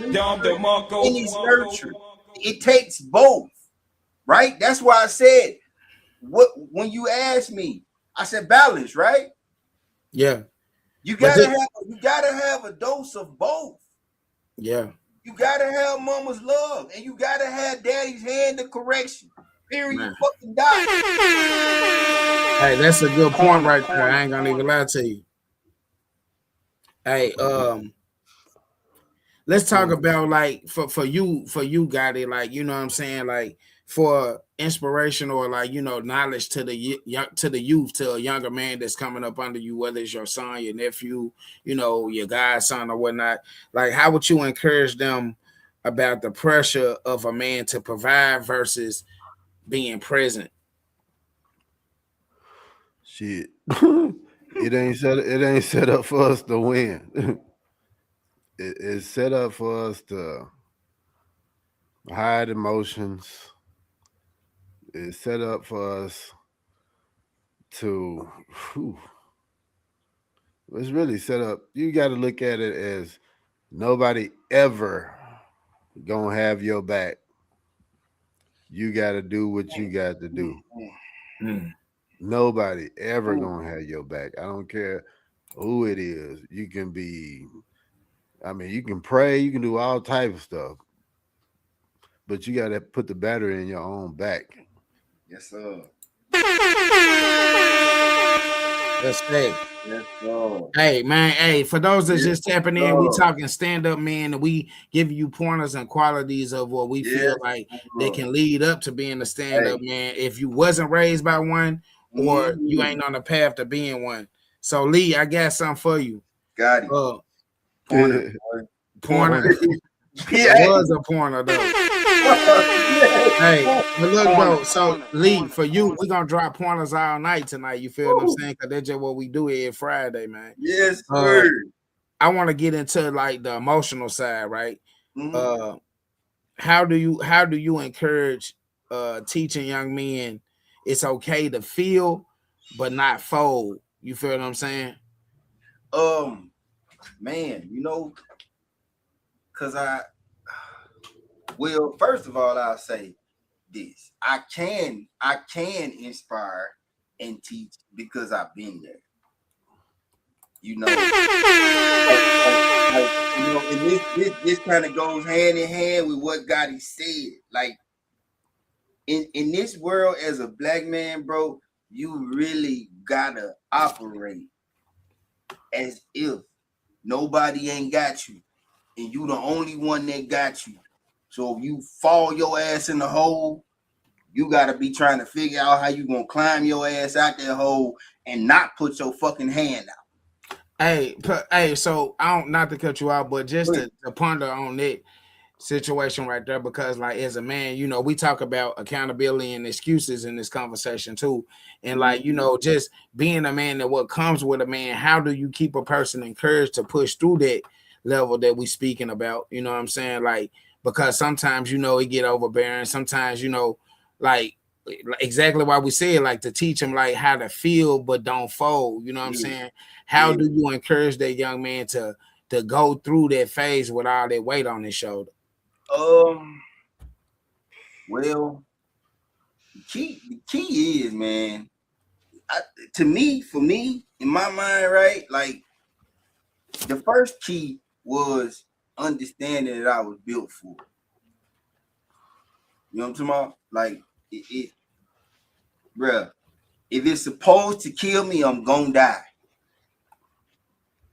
E: And it's nurture. It takes both. Right? That's why I said when you asked me, I said balance, right?
F: Yeah.
E: You gotta have a dose of both.
F: Yeah.
E: You gotta have mama's love, and you gotta have daddy's hand of correction. Period. Fucking die.
F: Hey, that's a good point right there. I ain't gonna even lie to you. Hey, let's talk about like for you, Gotti, like, you know what I'm saying, like for inspiration or like, you know, knowledge to the youth, to a younger man that's coming up under you, whether it's your son, your nephew, you know, your godson or whatnot. Like, how would you encourage them about the pressure of a man to provide versus being present?
G: Shit. It ain't set up for us to win. It's set up for us to hide emotions. It's set up for us to it's really set up. You got to look at it as nobody ever gonna have your back. You got to do what you got to do. Nobody ever gonna have your back. I don't care who it is. You can be, I mean, you can pray, you can do all type of stuff, but you got to put the battery in your own back.
E: Yes, sir.
F: That's right.
E: Yes, sir.
F: Hey, man. Hey, for those that's just tapping in, we talking stand up, man, and we give you pointers and qualities of what we feel like they can lead up to being a stand up man. If you wasn't raised by one, or you ain't on the path to being one. So, Lee, I got something for you.
E: Got it.
F: Pointer.
E: Yeah.
F: It was a pointer though. Hey, but look, bro. So, Lee, for you, we're gonna drop pointers all night tonight. You feel what I'm saying? Because that's just what we do here Friday, man.
E: Yes, sir.
F: I want to get into like the emotional side, right? How do you encourage teaching young men it's okay to feel but not fold? You feel what I'm saying?
E: Man, cause first of all, I'll say this. I can inspire and teach because I've been there. And this kind of goes hand in hand with what Gotti said. Like in this world as a black man, bro, you really gotta operate as if nobody ain't got you and you the only one that got you. So if you fall your ass in the hole, you gotta be trying to figure out how you gonna climb your ass out that hole and not put your fucking hand out.
F: Hey, so I don't, not to cut you out, but just to ponder on that situation right there, because like as a man, we talk about accountability and excuses in this conversation too. And like, just being a man, that what comes with a man, how do you keep a person encouraged to push through that level that we speaking about? You know what I'm saying? Like, because sometimes, it get overbearing. Sometimes, like exactly why we say it, like to teach them like how to feel, but don't fold. You know what I'm saying? How do you encourage that young man to go through that phase with all that weight on his shoulder?
E: Well, the key is, man, for me, in my mind, right? Like the first key was understanding that I was built for it. You know what I'm talking about? Like bruh, if it's supposed to kill me, I'm gonna die.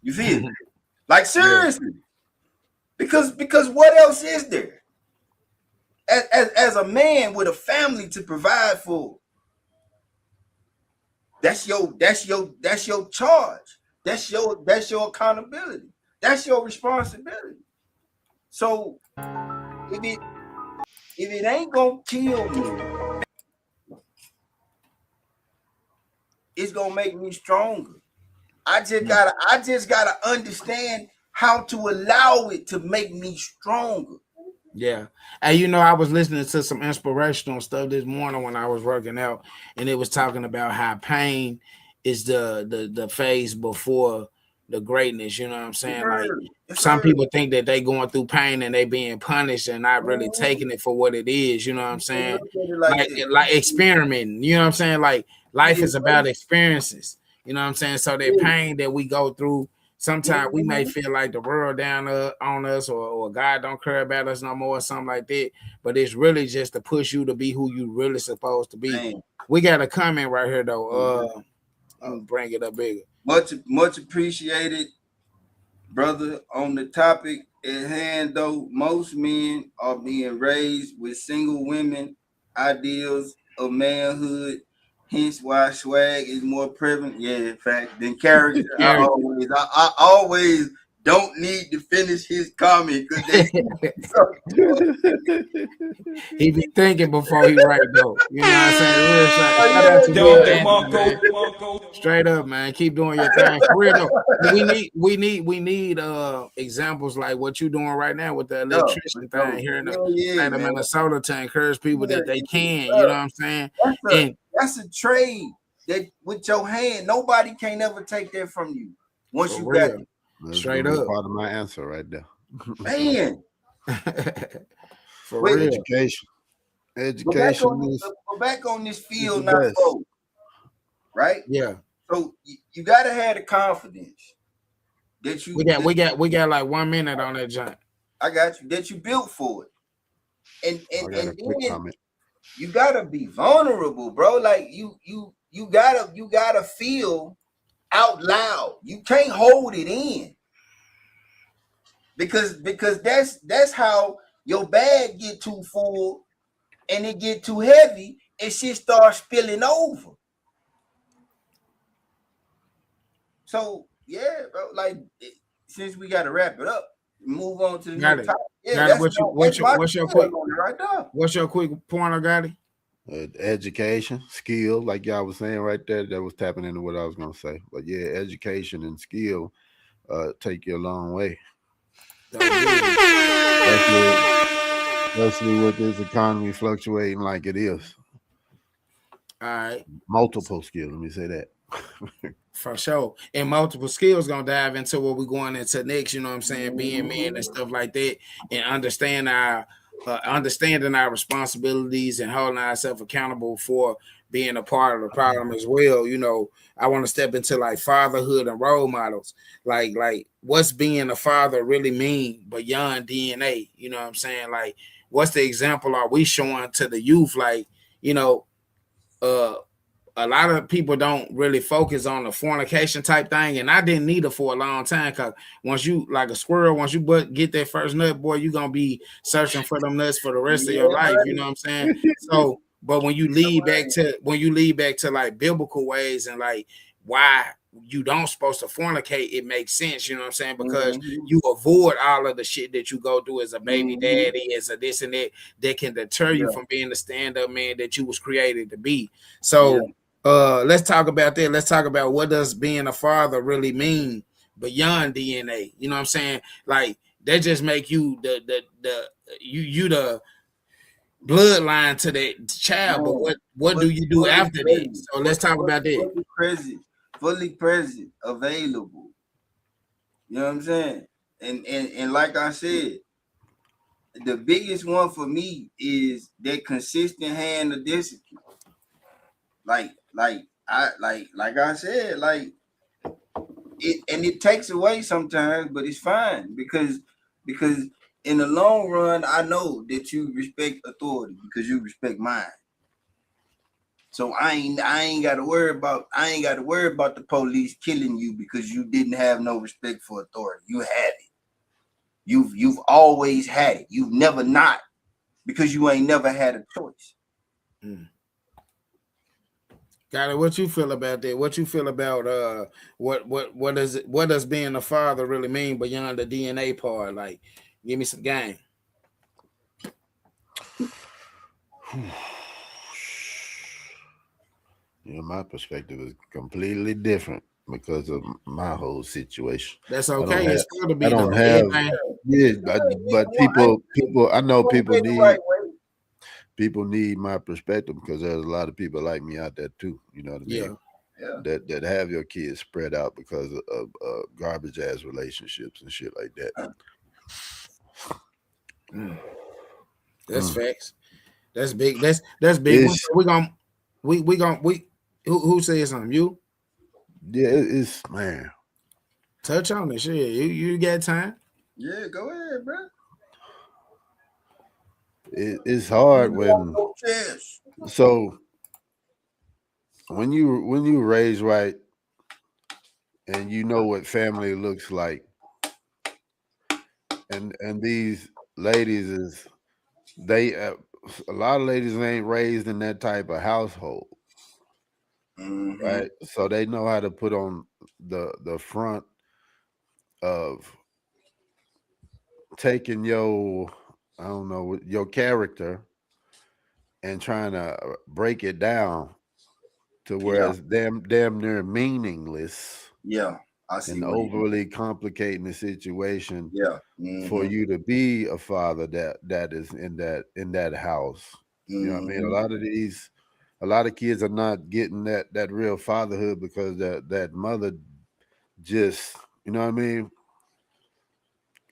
E: You feel me? Like seriously. Because what else is there? As a man with a family to provide for, that's your charge. That's your accountability. That's your responsibility. So if it ain't gonna kill me, it's gonna make me stronger. I just gotta understand how to allow it to make me stronger.
F: Yeah. And I was listening to some inspirational stuff this morning when I was working out, and it was talking about how pain is the phase before the greatness. You know what I'm saying? Like some people think that they going through pain and they being punished and not really taking it for what it is. You know what I'm saying? Like experimenting. You know what I'm saying? Like life is about experiences. You know what I'm saying? So that pain that we go through, sometimes we may feel like the world down on us, or God don't care about us no more, or something like that. But it's really just to push you to be who you really supposed to be. Man. We got a comment right here though. I'm gonna bring it up bigger.
E: Much appreciated, brother. On the topic at hand, though, most men are being raised with single women ideals of manhood. Hence why swag is more prevalent, in fact, than character. I always don't need to finish his comment because
F: he be thinking before he write though. You know what I'm saying? Shout out to Marco. Straight up, man. Keep doing your thing. For real though. We need examples like what you're doing right now with the electrician thing here in the state of Minnesota to encourage people that they can. You know what I'm saying?
E: That's a trade that with your hand, nobody can ever take that from you once you got it.
F: Straight up.
G: Part of my answer right there.
E: Man.
F: For real.
G: Education. Education
E: go back on this field now, folks. Right?
F: Yeah.
E: So you gotta have the confidence that you
F: we got like 1 minute on that jump.
E: I got you, that you built for it. And then you gotta be vulnerable, bro. Like you gotta feel out loud. You can't hold it in. Because that's how your bag get too full and it get too heavy and shit starts spilling over. So yeah, bro. Like since we gotta wrap it up, move on to the next topic. Yeah,
F: what's your quick pointer, Gotti?
G: Education, skill, like y'all was saying right there, that was tapping into what I was gonna say. But yeah, education and skill take you a long way. Especially with this economy fluctuating like it is.
F: All right.
G: Multiple skills, let me say that.
F: For sure. And multiple skills gonna dive into what we're going into next, you know what I'm saying? Being men and stuff like that, and understanding our responsibilities and holding ourselves accountable for being a part of the problem as well. You know, I want to step into like fatherhood and role models. Like what's being a father really mean beyond DNA? You know what I'm saying? Like, what's the example are we showing to the youth? Like, you know, a lot of people don't really focus on the fornication type thing, and I didn't need it for a long time, because once you like a squirrel, once you get that first nut, boy, you're gonna be searching for them nuts for the rest of your life. You know what I'm saying? So, but when you lead back to like biblical ways and like why you don't supposed to fornicate, it makes sense. You know what I'm saying? Because you avoid all of the shit that you go through as a baby daddy, as a this and that can deter you from being the stand-up man that you was created to be. So let's talk about that. Let's talk about what does being a father really mean beyond DNA. You know what I'm saying? Like that just make you the bloodline to that child. But what do you do after that? So let's talk about that.
E: Fully present, available. You know what I'm saying? And like I said, the biggest one for me is that consistent hand of discipline. Like I said, like it takes away sometimes, but it's fine because in the long run, I know that you respect authority because you respect mine. So I ain't got to worry about the police killing you because you didn't have no respect for authority. You had it. You've always had it. You've never not, because you ain't never had a choice.
F: Got it. What you feel about that? What you feel about what does being a father really mean beyond the DNA part? Like, give me some game.
G: You know, my perspective is completely different because of my whole situation.
F: That's okay. It's good to be.
G: I don't have. Yeah, but people. I know people need. People need my perspective because there's a lot of people like me out there too. You know what I mean? Yeah. That have your kids spread out because of garbage ass relationships and shit like that.
F: That's facts. That's big. That's big. Who says something? You?
G: Yeah, it's man.
F: Touch on it. Shit, you got time?
E: Yeah, go ahead, bro.
G: It's hard when when you raise right and you know what family looks like, and these ladies is a lot of ladies ain't raised in that type of household, right? So they know how to put on the front of taking your your character and trying to break it down to where it's damn near meaningless.
E: Yeah, I see.
G: And overly complicating the situation. For you to be a father that is in that house. You know what I mean? A lot of kids are not getting that real fatherhood because that mother just, you know what I mean,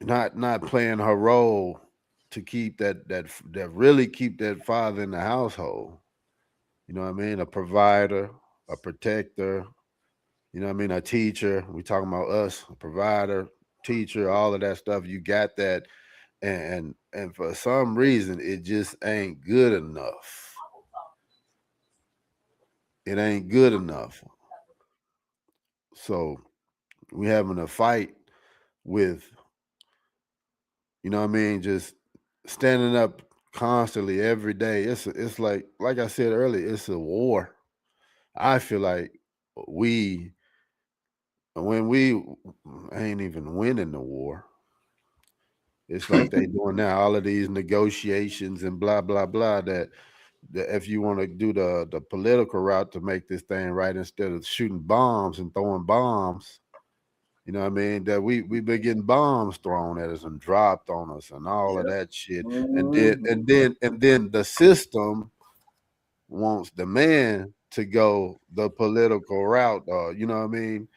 G: not playing her role to keep that really keep that father in the household. You know what I mean? A provider, a protector, you know what I mean? A teacher. We talking about us, a provider, teacher, all of that stuff. You got that. And for some reason, it just ain't good enough. It ain't good enough. So we having a fight with, you know what I mean, just standing up constantly every day. It's like I said earlier, it's a war. I feel like when we ain't even winning the war. It's like they doing now, all of these negotiations and blah, blah, blah, that if you want to do the political route to make this thing right, instead of shooting bombs and throwing bombs, you know what I mean, that we've been getting bombs thrown at us and dropped on us and all of that shit. And then the system wants the man to go the political route, you know what I mean?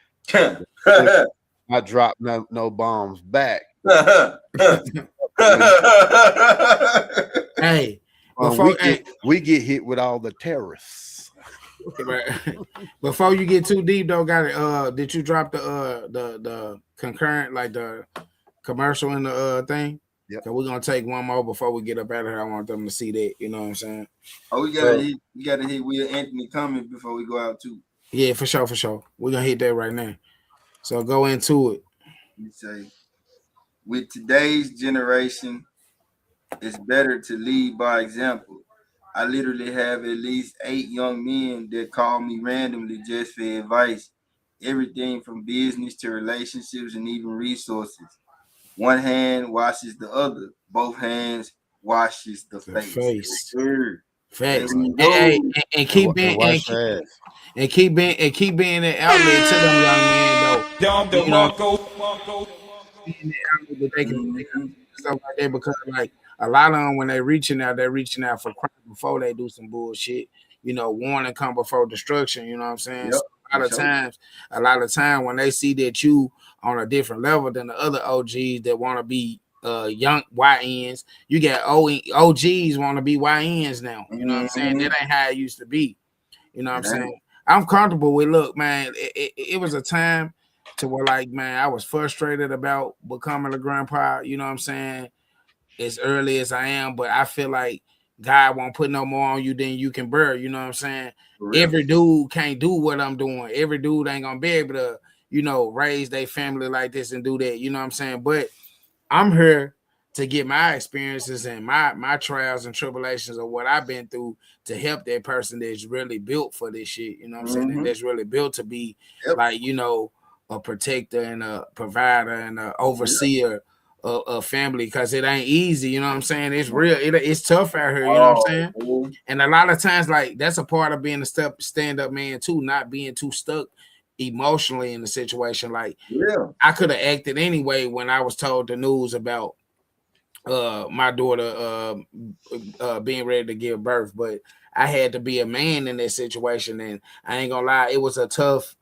G: Not drop no bombs back.
F: Hey, before
G: we get hit with all the terrorists.
F: Before you get too deep though, got it. Did you drop the concurrent, like the commercial in the thing?
G: Yeah.
F: So we're gonna take one more before we get up out of here. I want them to see that. You know what I'm saying?
E: Oh, we gotta hit Will Anthony comment before we go out too.
F: Yeah, for sure. We're gonna hit that right now. So go into it.
E: You say, with today's generation, it's better to lead by example. I literally have at least 8 young men that call me randomly just for advice. Everything from business to relationships and even resources. One hand washes the other. Both hands washes the face.
F: Facts. And keep being an outlet to them young men though. You know, being the outlet that they can stuff like that, because like a lot of them when they're reaching out for crime before they do some bullshit. You know, warning come before destruction. You know what I'm saying?
E: Yep,
F: So a lot of time when they see that you on a different level than the other OGs that want to be young YNs, you got OGs want to be YNs now. You know what I'm saying? That ain't how it used to be. You know what I'm saying? I'm comfortable with, look, man, it was a time to where, like, man, I was frustrated about becoming a grandpa, you know what I'm saying, as early as I am, but I feel like God won't put no more on you than you can bear, you know what I'm saying? Every dude can't do what I'm doing. Every dude ain't gonna be able to, you know, raise their family like this and do that, you know what I'm saying? But I'm here to get my experiences and my trials and tribulations of what I've been through to help that person that's really built for this shit, you know what I'm saying? And that's really built to be like, you know, a protector and a provider and an overseer of family, because it ain't easy, you know what I'm saying? It's real, it's tough out here, you know what I'm saying? And a lot of times, like, that's a part of being a stand-up man too, not being too stuck emotionally in the situation. Like, I could have acted anyway when I was told the news about my daughter being ready to give birth, but I had to be a man in that situation, and I ain't gonna lie, it was a tough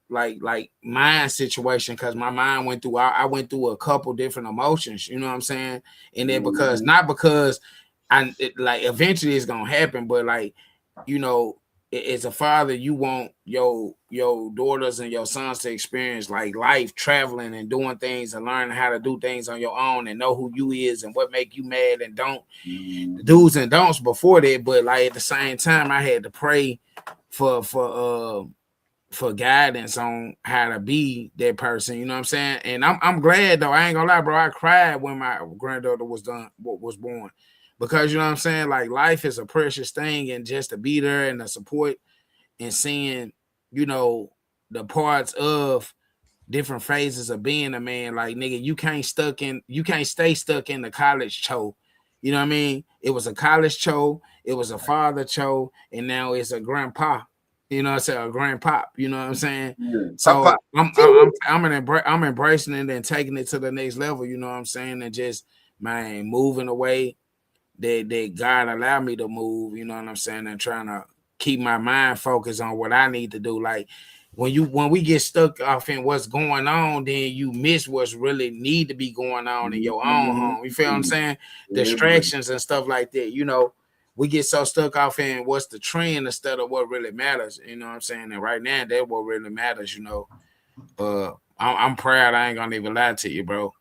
F: like mind situation, because my mind went through I went through a couple different emotions, you know what I'm saying? And then because like eventually it's gonna happen, but like, you know, as a father, you want your daughters and your sons to experience like life, traveling and doing things and learning how to do things on your own and know who you is and what make you mad and don't, do's and don'ts before that. But like at the same time, I had to pray for guidance on how to be that person, you know what I'm saying? And I'm glad though. I ain't gonna lie, bro. I cried when my granddaughter was born, because you know what I'm saying, like, life is a precious thing, and just to be there and the support and seeing, you know, the parts of different phases of being a man. Like, nigga, you can't stay stuck in the college cho. You know what I mean? It was a college cho, it was a father cho, and now it's a grandpa. You know what I'm saying? A grandpop, you know what I'm saying? So I'm embracing it and taking it to the next level, you know what I'm saying? And just, man, moving away that God allowed me to move, you know what I'm saying? And trying to keep my mind focused on what I need to do. Like, when we get stuck off in what's going on, then you miss what's really need to be going on in your own home. You feel what I'm saying? Distractions and stuff like that, you know. We get so stuck off in what's the trend instead of what really matters. You know what I'm saying? And right now, that's what really matters, you know. I'm proud. I ain't gonna even lie to you, bro.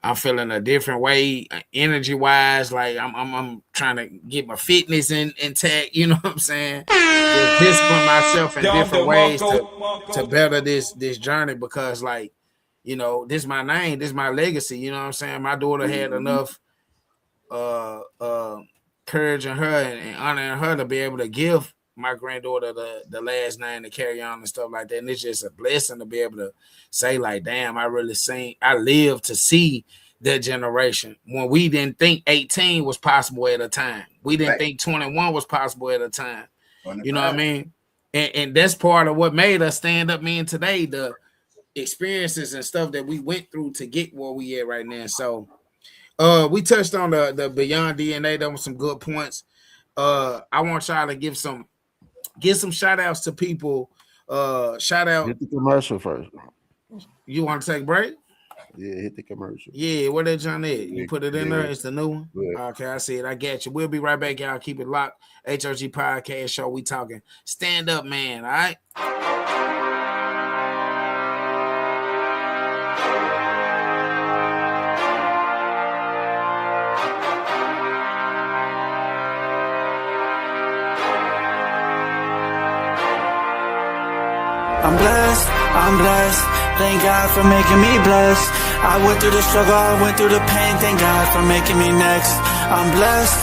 F: I'm feeling a different way, energy-wise. Like, I'm trying to get my fitness intact, you know what I'm saying? Just discipline myself in different ways to better this journey, because, like, you know, this is my name, this is my legacy, you know what I'm saying? My daughter had enough courage in her and honoring her to be able to give my granddaughter the last name to carry on and stuff like that. And it's just a blessing to be able to say, like, damn, I lived to see that generation when we didn't think 18 was possible at a time. We didn't think 21 was possible at a time. You know what I mean? And that's part of what made us stand up men today, the experiences and stuff that we went through to get where we at right now. So we touched on the Beyond DNA. There were some good points. I want y'all to give some Give some shout outs to people. Shout out.
G: Hit the commercial first.
F: You want to take a break?
G: Yeah, hit the commercial.
F: Yeah, where that John at? You put it in there.
G: Yeah.
F: It's the new one.
G: Yeah.
F: Okay, I see it. I got you. We'll be right back, y'all. Keep it locked. H.O.G Podcast Show. We talking stand up, man. All right.
H: I'm blessed, thank God for making me blessed. I went through the struggle, I went through the pain, thank God for making me next. I'm blessed,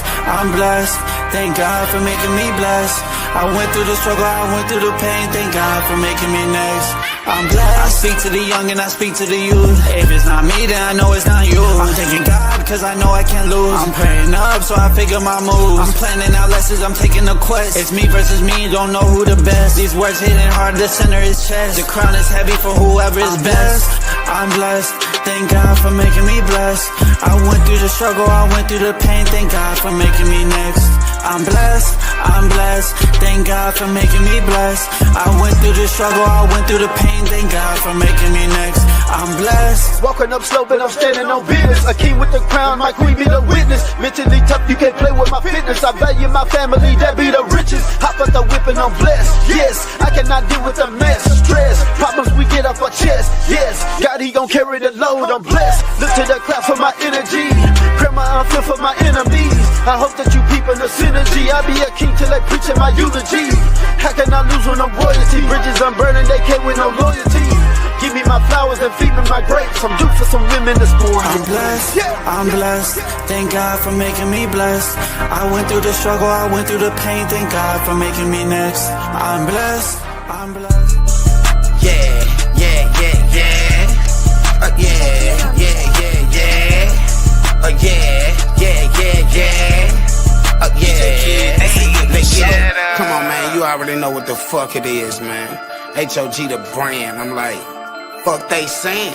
H: thank God for making me blessed. I went through the struggle, I went through the pain, thank God for making me next. I'm blessed. I speak to the young and I speak to the youth. If it's not me, then I know it's not you. I'm thanking God cause I know I can't lose. I'm praying up so I figure my moves. I'm planning out lessons, I'm taking the quest. It's me versus me, don't know who the best. These words hitting hard, the center is chest. The crown is heavy for whoever is best. I'm blessed, thank God for making me blessed. I went through the struggle, I went through the pain, thank God for making me next. I'm blessed, thank God for making me blessed. I went through the struggle, I went through the pain, thank God for making me next. I'm blessed.
I: Walking up slow, but I'm standing on business. A king with the crown, my queen be the witness. Mentally tough, you can't play with my fitness. I value my family, that be the richest. Hop out the whip and I'm blessed. Yes, I cannot deal with the mess. Stress, problems we get off our chest. Yes, God, he gon' carry the load, I'm blessed. Look to the cloud for my energy. Grandma, I'm feel for my enemies. I hope that you peepin' the synergy. I be a king till they preachin' my eulogy. How can I lose when I'm royalty? Bridges I'm burning, they came with no loyalty. Give me my flowers and feed me my grapes. I'm due for some women this morning.
H: I'm blessed, thank God for making me blessed. I went through the struggle, I went through the pain, thank God for making me next. I'm blessed.
A: Yeah. Come on, man. You already know what the fuck it is, man. H.O.G the brand. I'm like, fuck they saying.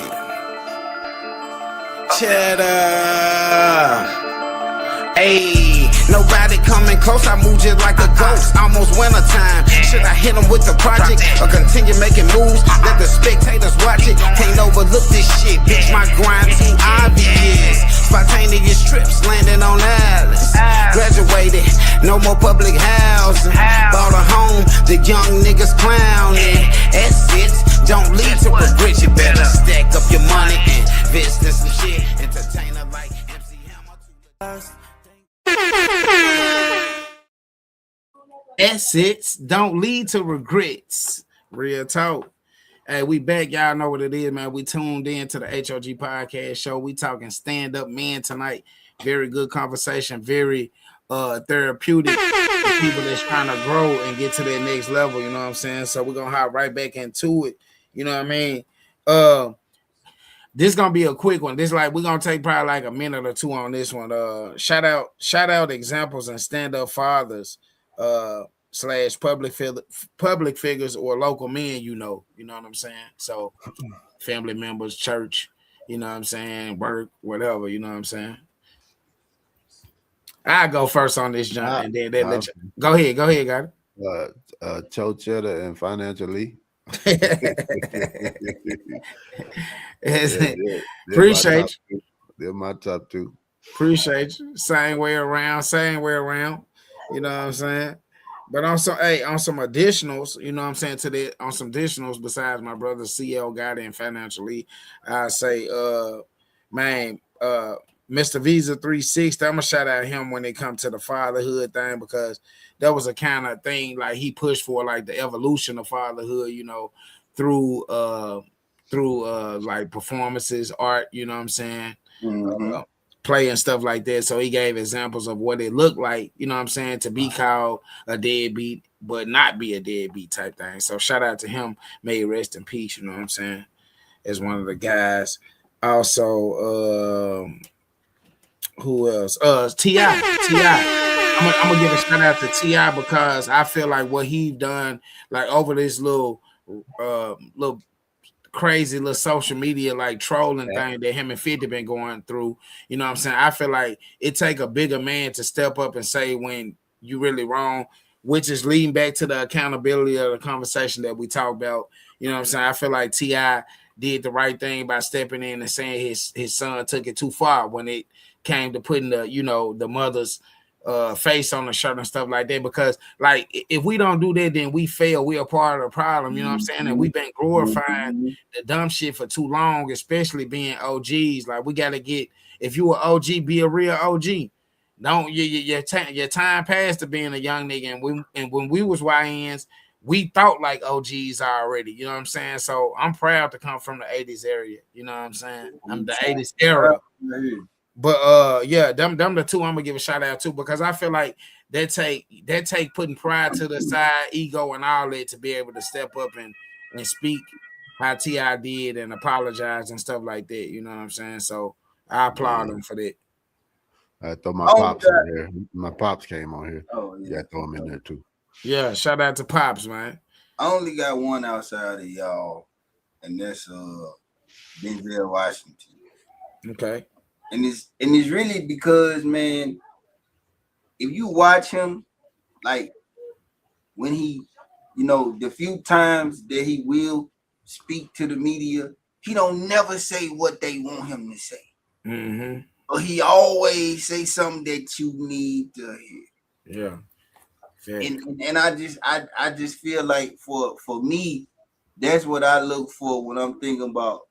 A: Cheddar. Ayy, nobody coming close, I move just like a ghost, almost wintertime. Should I hit them with the project, or continue making moves, let the spectators watch it? Can't overlook this shit, bitch, my grind too obvious. Spontaneous trips, landing on islands. Graduated, no more public housing. Bought a home, the young niggas clowning. Assets don't lead to regret, you better stack up your money and invest in some shit. Entertainer like MC Hammer. Assets don't lead to regrets. Real talk. Hey, we back. Y'all know what it is, man. We tuned in to the H.O.G Podcast Show. We talking stand-up men tonight. Very good conversation. Very therapeutic for people that's trying to grow and get to their next level. You know what I'm saying? So we're gonna hop right back into it. You know what I mean? This is gonna be a quick one. This like we're gonna take probably like a minute or two on this one. Shout out examples and stand-up fathers / public figures or local men, you know what I'm saying? So family members, church, you know what I'm saying, work, whatever, you know what I'm saying. I go first on this, John, and then let you go ahead, got
G: it. Cho Cheddar and Financially.
F: Appreciate you.
G: They're my top two.
F: Appreciate you. Same way around. You know what I'm saying? But on some additionals, you know what I'm saying, on some additionals besides my brother CL got in Financially, I say Mr. Visa 360, I'm gonna shout out him when it comes to the fatherhood thing, because that was a kind of thing like he pushed for, like the evolution of fatherhood, you know, through like performances, art, you know what I'm saying, play and stuff like that. So he gave examples of what it looked like, you know what I'm saying, to be called a deadbeat but not be a deadbeat type thing. So shout out to him, may he rest in peace, you know what I'm saying, as one of the guys. Also who else? T.I. I'm gonna give a shout out to T.I. because I feel like what he done, like over this little crazy little social media like trolling thing that him and 50 been going through, you know what I'm saying? I feel like it take a bigger man to step up and say when you really wrong, which is leading back to the accountability of the conversation that we talked about. You know what I'm saying? I feel like T.I. did the right thing by stepping in and saying his son took it too far when it came to putting the mother's face on the shirt and stuff like that. Because like if we don't do that, then we fail. We are part of the problem. You know what I'm saying? And we've been glorifying the dumb shit for too long, especially being OGs. Like we gotta get, if you an OG, be a real OG. Don't your time passed to being a young nigga, and when we was YNs, we thought like OGs already. You know what I'm saying? So I'm proud to come from the 80s area. You know what I'm saying? I'm the 80s era. But yeah, them the two I'm gonna give a shout out to, because I feel like that take putting pride to the side, ego and all that, to be able to step up and speak how T.I. did and apologize and stuff like that. You know what I'm saying? So I applaud them for that.
G: I throw my pops in here. My pops came on here. Oh yeah, throw him in there too.
F: Yeah, shout out to Pops, man.
E: I only got one outside of y'all, and that's Denzel Washington.
F: Okay.
E: And it's really because, man, if you watch him, like when he, the few times that he will speak to the media, he don't never say what they want him to say.
F: Mm-hmm.
E: But he always say something that you need to
F: hear. Yeah.
E: And I just feel like for me, that's what I look for when I'm thinking about,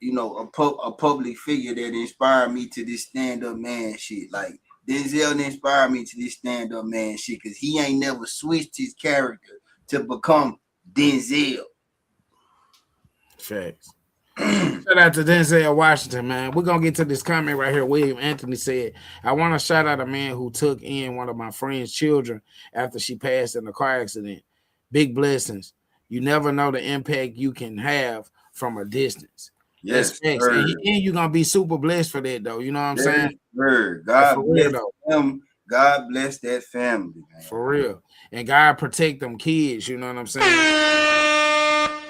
E: a public figure that inspired me to this stand-up man shit. Like Denzel inspired me to this stand-up man shit, because he ain't never switched his character to become Denzel.
F: Facts. Shout out to Denzel Washington, man. We're gonna get to this comment right here. William Anthony said, I want to shout out a man who took in one of my friend's children after she passed in a car accident. Big blessings. You never know the impact you can have from a distance.
E: Yes,
F: and you're gonna be super blessed for that, though. You know what I'm saying?
E: God bless him. God bless that family, man.
F: For real. And God protect them kids. You know what I'm saying?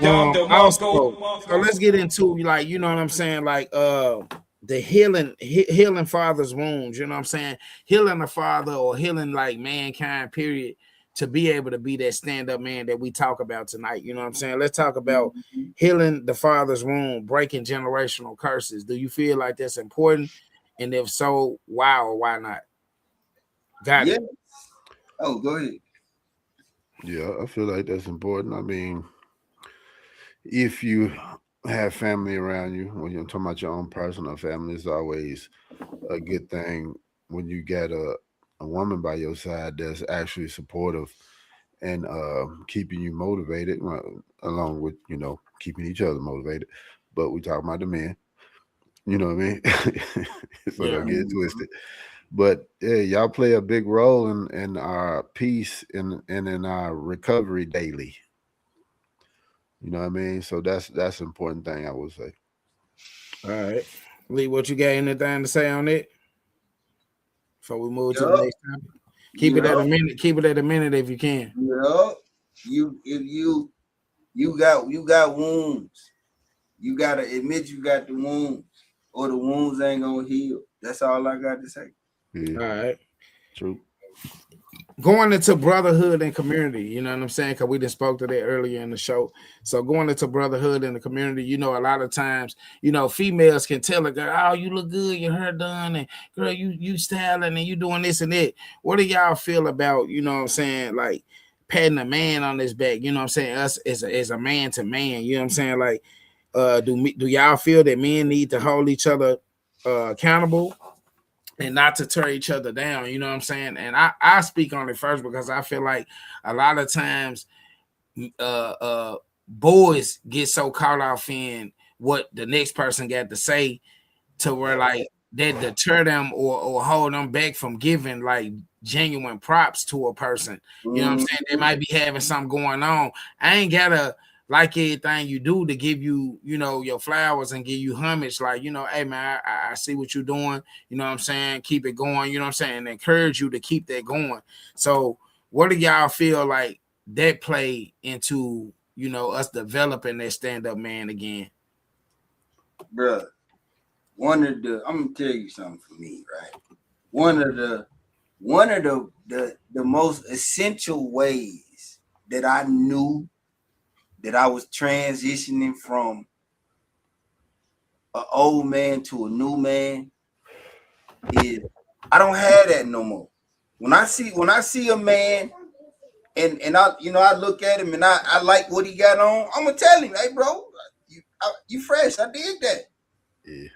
F: Also, so let's get into, like, you know what I'm saying, like the healing father's wounds. You know what I'm saying? Healing the father, or healing like mankind, period, to be able to be that stand-up man that we talk about tonight. You know what I'm saying? Let's talk about healing the father's wound, breaking generational curses. Do you feel like that's important? And if so, why or why not? Got it.
E: Oh, go ahead.
G: Yeah, I feel like that's important. I mean, if you have family around you, when you're talking about your own personal family, it's always a good thing when you get a woman by your side that's actually supportive and keeping you motivated, along with, keeping each other motivated. But we talking about the men, you know what I mean? So don't get it twisted. But yeah, y'all play a big role in our peace and in our recovery daily. You know what I mean? So that's an important thing, I would say.
F: All right. Lee, what you got anything to say on it before we move to the next topic? Keep it at a minute. Keep it at a minute if you can.
E: You got wounds. You gotta admit you got the wounds, or the wounds ain't gonna heal. That's all I got to say.
F: Yeah. All right.
G: True.
F: Going into brotherhood and community, you know what I'm saying? Because we just spoke to that earlier in the show. So going into brotherhood and the community, a lot of times, females can tell a girl, oh, you look good, your hair done, and girl, you styling, and you doing this and that. What do y'all feel about, you know what I'm saying, like patting a man on his back, you know what I'm saying, us as a man to man, you know what I'm saying? Like, do y'all feel that men need to hold each other accountable and not to tear each other down, you know what I'm saying? And I speak on it first because I feel like a lot of times boys get so caught off in what the next person got to say to where like that deter them or hold them back from giving like genuine props to a person. You know what I'm saying? They might be having something going on. I ain't gotta like everything you do to give you, your flowers and give you homage. Like, hey man, I see what you're doing. You know what I'm saying? Keep it going. You know what I'm saying? And encourage you to keep that going. So what do y'all feel like that play into, us developing that stand-up man again?
E: Bruh, I'm gonna tell you something for me, right? One of the one of the most essential ways that I knew that I was transitioning from an old man to a new man is I don't have that no more. When I see a man and I look at him and I like what he got on, I'm gonna tell him, hey bro, you fresh. I did that.
G: Yeah.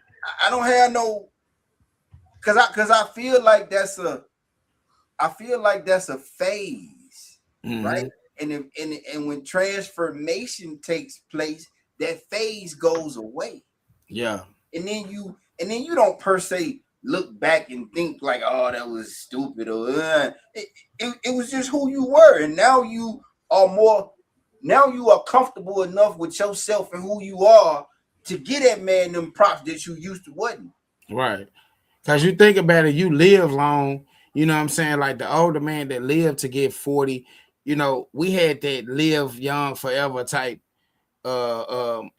E: I don't have no cause I feel like that's a phase, right? And when transformation takes place, that phase goes away.
F: Yeah.
E: And then you don't per se look back and think like, oh, that was stupid, or it was just who you were, and now you are comfortable enough with yourself and who you are to get that man them props that you used to wasn't.
F: Right. Because you think about it, you live long, you know what I'm saying? Like the older man that lived to get 40, you know, we had that live young forever type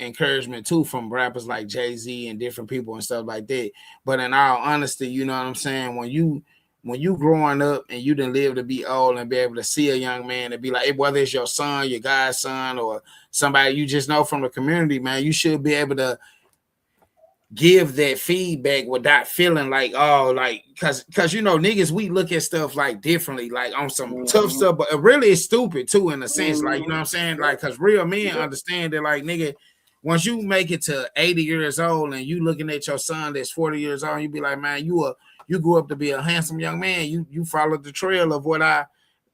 F: encouragement too from rappers like Jay-Z and different people and stuff like that. But in all honesty, you know what I'm saying, when you growing up and you didn't live to be old and be able to see a young man and be like, hey, whether it's your son, your guy's son, or somebody you just know from the community, man, you should be able to give that feedback without feeling like, oh, like, cause you know, niggas, we look at stuff like differently, like on some tough stuff, but it really is stupid too, in a sense, like, you know what I'm saying? Like, cause real men understand that, like, nigga, once you make it to 80 years old and you looking at your son that's 40 years old, you be like, man, you grew up to be a handsome young man. You followed the trail of what I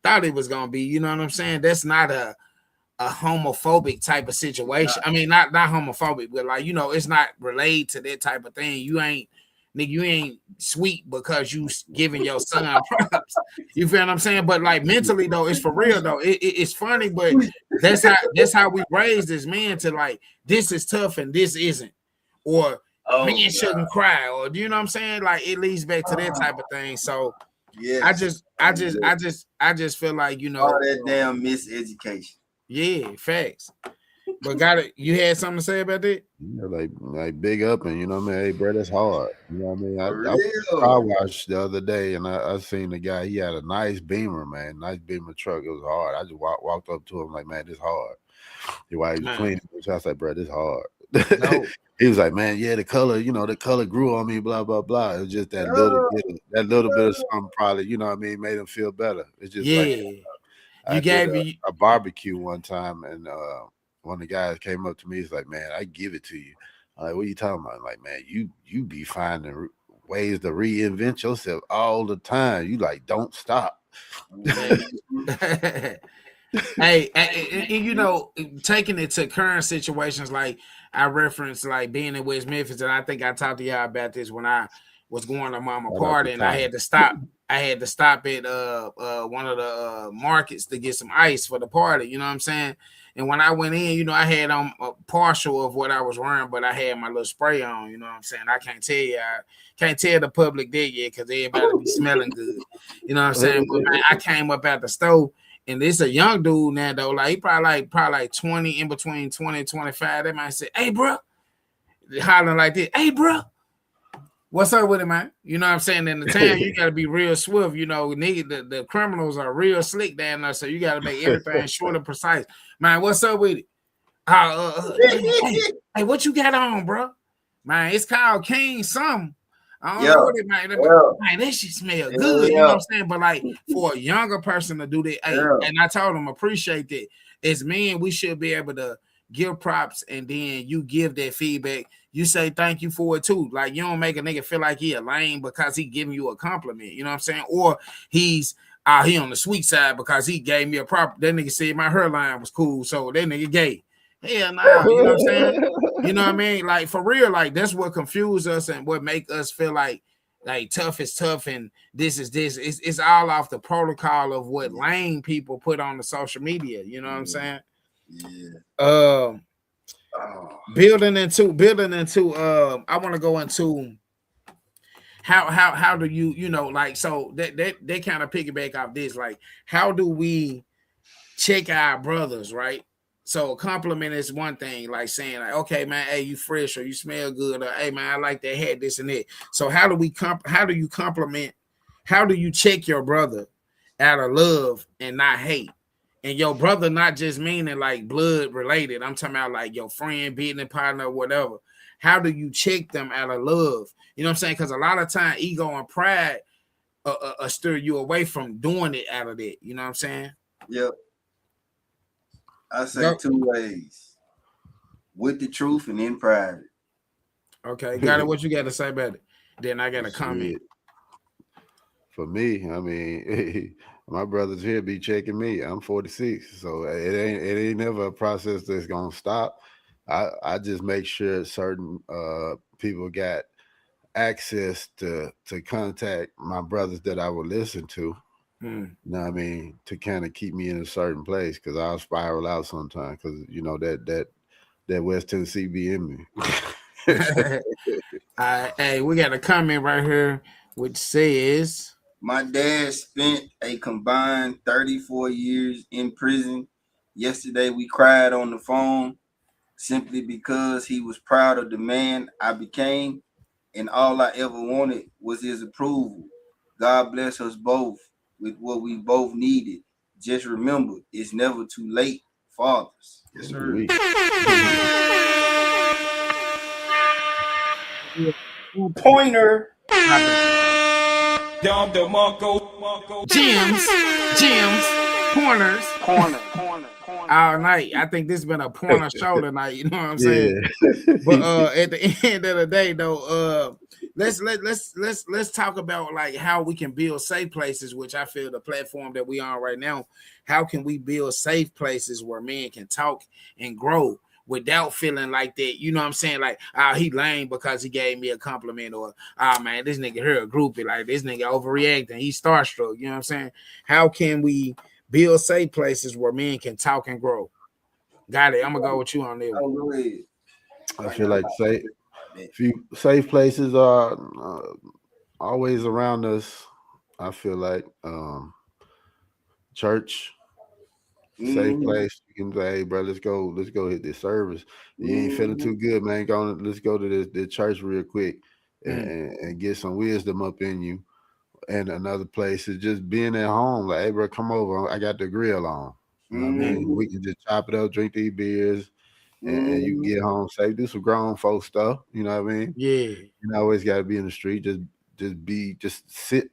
F: thought it was gonna be. You know what I'm saying? That's not a homophobic type of situation. I mean, not homophobic, but like, you know, it's not related to that type of thing. You ain't sweet because you giving your son props. You feel what I'm saying? But like mentally though, it's for real though. It's funny, but that's how we raised this man to like, this is tough and this isn't, or men shouldn't cry, or do you know what I'm saying? Like it leads back to that type of thing. So yeah, I just feel like, you know,
E: all that damn miseducation.
F: Yeah, facts. But you had something to say about that?
G: Yeah, like big up, and you know what I mean? Hey, bro, that's hard. You know what I mean? I car wash the other day and I seen the guy, he had a nice Beamer, man, nice Beamer truck. It was hard. I just walked up to him like, man, this hard. While he was cleaning, I was like, bro, this hard. No. He was like, man, yeah, the color grew on me, blah, blah, blah. It was just that little bit of something probably, you know what I mean, made him feel better. It's just like I gave me a barbecue one time, and one of the guys came up to me. He's like, man, I give it to you. I'm like, what are you talking about? I'm like, man, you be finding ways to reinvent yourself all the time. You like, don't stop.
F: Hey, you know, taking it to current situations, like I referenced, like being in West Memphis, and I think I talked to y'all about this when I was going to Mama Party, and I had to stop. I had to stop at one of the markets to get some ice for the party. You know what I'm saying? And when I went in, you know, I had on a partial of what I was wearing, but I had my little spray on. You know what I'm saying? I can't tell the public that yet because everybody be smelling good. You know what I'm saying? But man, I came up at the store, and it's a young dude now though. Like he probably like 20, in between 20 and 25. They might say, "Hey, bro," hollering like this, "Hey, bro. What's up with it, man?" You know what I'm saying? In the town, you got to be real swift. You know, nigga, the criminals are real slick down there, so you got to make everything short and precise. Man, what's up with it? Hey, what you got on, bro? Man, it's called King something. I don't know what it might be. Man, that shit smell good. You know what I'm saying? But like for a younger person to do that, and I told him appreciate that. As men, we should be able to give props, and then you give that feedback. You say thank you for it too. Like you don't make a nigga feel like he a lame because he giving you a compliment. You know what I'm saying? Or he's he on the sweet side because he gave me a prop. That nigga said my hairline was cool, so that nigga gay. Hell nah, you know what I'm saying? You know what I mean? Like for real, like that's what confuse us and what make us feel like tough is tough and this is this. It's all off the protocol of what lame people put on the social media. You know what I'm saying? Yeah. Building into I want to go into how do you know, like, so that kind of piggyback off this, like how do we check our brothers, right? So a compliment is one thing, like saying like, okay, man, hey, you fresh, or you smell good, or hey man, I like that hat, this and that. So how do you compliment how do you check your brother out of love and not hate? And your brother not just meaning like blood related. I'm talking about like your friend, business partner, whatever. How do you check them out of love? You know what I'm saying? Because a lot of time ego and pride steer you away from doing it out of that. You know what I'm saying?
E: Yep. I say 2 ways. With the truth and in private.
F: Okay, got it. What you got to say about it? Then I got a comment.
G: For me, I mean, my brothers here be checking me. I'm 46, so it ain't never a process that's gonna stop. I just make sure certain people got access to contact my brothers that I would listen to. You know what I mean? To kind of keep me in a certain place, because I'll spiral out sometimes, because you know that West Tennessee be in me.
F: Hey, we got a comment right here which says,
E: my dad spent a combined 34 years in prison. Yesterday we cried on the phone simply because he was proud of the man I became, and all I ever wanted was his approval. God bless us both with what we both needed. Just remember, it's never too late, fathers. Yes, sir. Pointer.
F: Gems, pointers, all night. I think this has been a pointer show tonight. You know what I'm saying? But at the end of the day, though, let's talk about like how we can build safe places, which I feel the platform that we on right now. How can we build safe places where men can talk and grow without feeling like that? You know what I'm saying? Like, oh, he lame because he gave me a compliment, or oh man, this nigga here a groupie, like this nigga overreacting, he's starstruck. You know what I'm saying? How can we build safe places where men can talk and grow? Got it. I'm gonna go with you on there.
G: I feel like safe places are always around us. I feel like church, safe place. You can say, hey, bro, let's go hit this service. You ain't feeling too good, man. Let's go to this church real quick and get some wisdom up in you. And another place is just being at home. Like, hey, bro, come over. I got the grill on. You know what I mean? We can just chop it up, drink these beers, and you can get home safe. Do some grown folk stuff. You know what I mean?
F: Yeah.
G: You always got to be in the street. Just sit.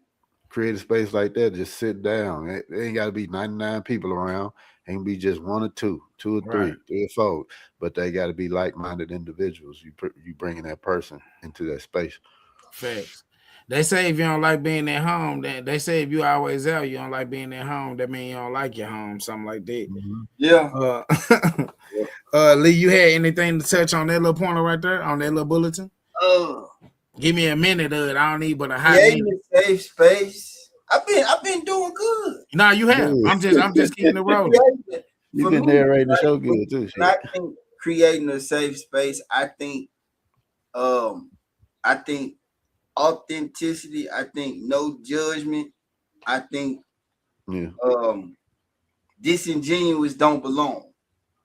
G: Create a space like that. Just sit down. It ain't got to be 99 people around. It can be just 1 or 2, 2 or 3, 3 or 4. But they got to be like-minded individuals. You bringing that person into that space.
F: Facts. They say if you don't like being at home, then they say if you always out, you don't like being at home. That means you don't like your home, something like that.
E: Yeah.
F: Lee, you had anything to touch on that little pointer right there, on that little bulletin? Give me a minute of it. I don't need but a hot minute.
E: Safe space. I've been doing good.
F: No, you have. I'm just keeping it rolling.
G: You've been narrating the show good too.
E: I think creating a safe space. I think authenticity. I think no judgment. I think disingenuous don't belong.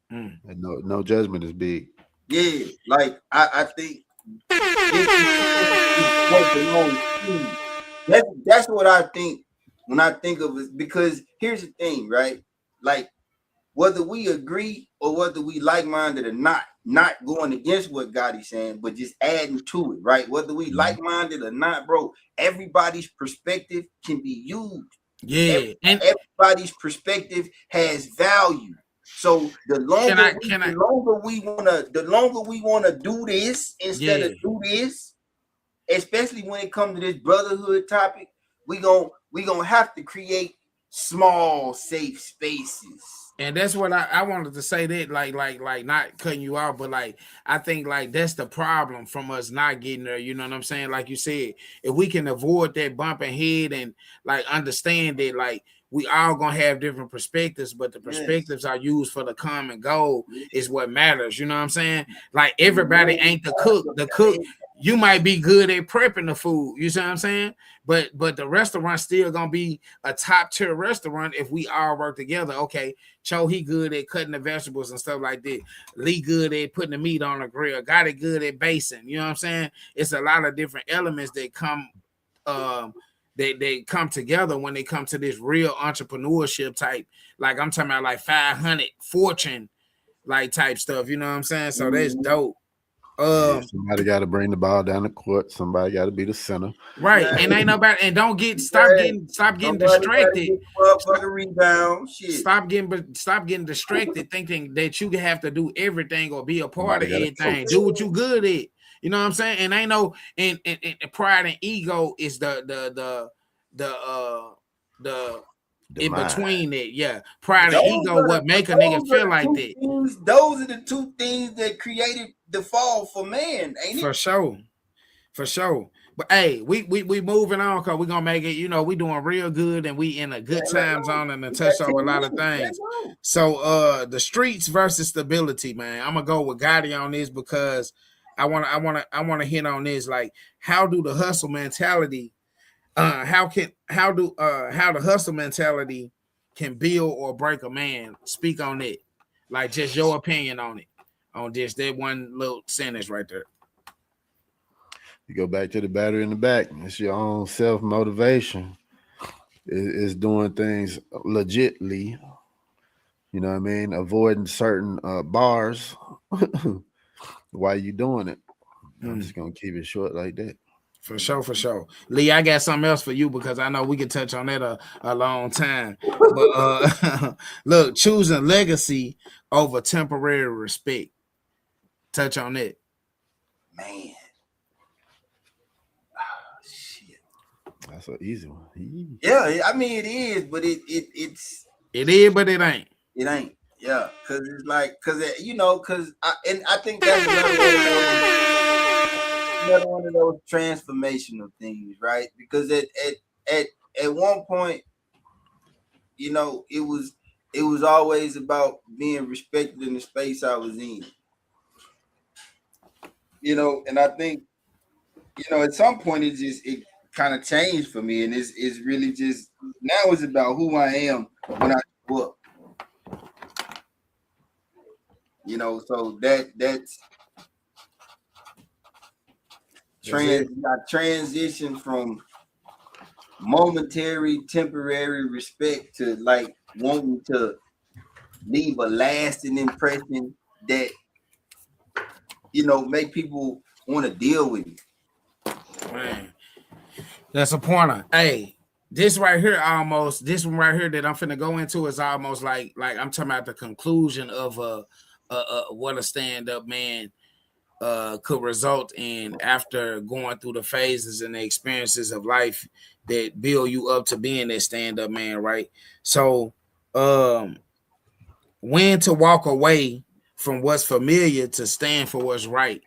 G: And no judgment is big.
E: Yeah, like I think that's what I think when I think of it. Because here's the thing, right? Like whether we agree or whether we like-minded or not going against what God is saying, but just adding to it, right? Whether we like-minded or not, bro, everybody's perspective can be used.
F: Yeah,
E: and everybody's perspective has value. So the longer we wanna do this instead of do this, especially when it comes to this brotherhood topic, we gonna have to create small safe spaces.
F: And that's what I wanted to say, that like not cutting you off, but like I think like that's the problem from us not getting there. You know what I'm saying? Like you said, if we can avoid that bumping head and like understand that like we all gonna have different perspectives, but the perspectives are used for the common goal is what matters. You know what I'm saying? Like everybody ain't the cook. The cook, you might be good at prepping the food. You see what I'm saying? But the restaurant still gonna be a top tier restaurant if we all work together. Okay, Cho, he good at cutting the vegetables and stuff like that. Lee good at putting the meat on the grill. Got it good at basting. You know what I'm saying? It's a lot of different elements that come they come together when they come to this real entrepreneurship type. Like I'm talking about like 500 fortune like type stuff. You know what I'm saying? So that's dope.
G: Somebody got to bring the ball down the court. Somebody got to be the center.
F: Right, and ain't nobody, and don't get stop getting distracted.
E: Motherfucking rebound, shit.
F: Stop getting distracted, thinking that you have to do everything or be a part of everything. Do what you good at. You know what I'm saying? And I know, and pride and ego is the in between it. Yeah, pride and ego what make a nigga feel like that.
E: Those are the two things that created the fall for man, ain't it?
F: For sure. But hey, we moving on because we're gonna make it, you know, we doing real good and we in a good time zone and touch on a lot of things. So the streets versus stability, man. I'm gonna go with Gotti on this because I wanna hit on this. Like, how do the hustle mentality how the hustle mentality can build or break a man? Speak on it. Like just your opinion on it. On just that one little sentence right there.
G: You go back to the battery in the back. It's your own self-motivation. It's doing things legitly. You know what I mean? Avoiding certain bars while you doing it. I'm just going to keep it short like that.
F: For sure. Lee, I got something else for you because I know we can touch on that a long time. But look, choosing legacy over temporary respect. Touch on it.
E: Man. Shit.
G: That's an easy one.
E: Yeah, I mean it is, but it's
F: it is, but it ain't.
E: It ain't. Yeah, because it's like, I think that's another one of those transformational things, right? Because at one point, you know, it was always about being respected in the space I was in. You know, and I think, you know, at some point it kind of changed for me, and it's really just now it's about who I am when I grew up. You know, so that's transition from momentary, temporary respect to like wanting to leave a lasting impression that, you know, make people want to deal with you.
F: Man, that's a pointer. Hey, this one right here that I'm finna go into is almost like I'm talking about the conclusion of what a stand-up man could result in after going through the phases and the experiences of life that build you up to being that stand-up man, right? So when to walk away from what's familiar to stand for what's right,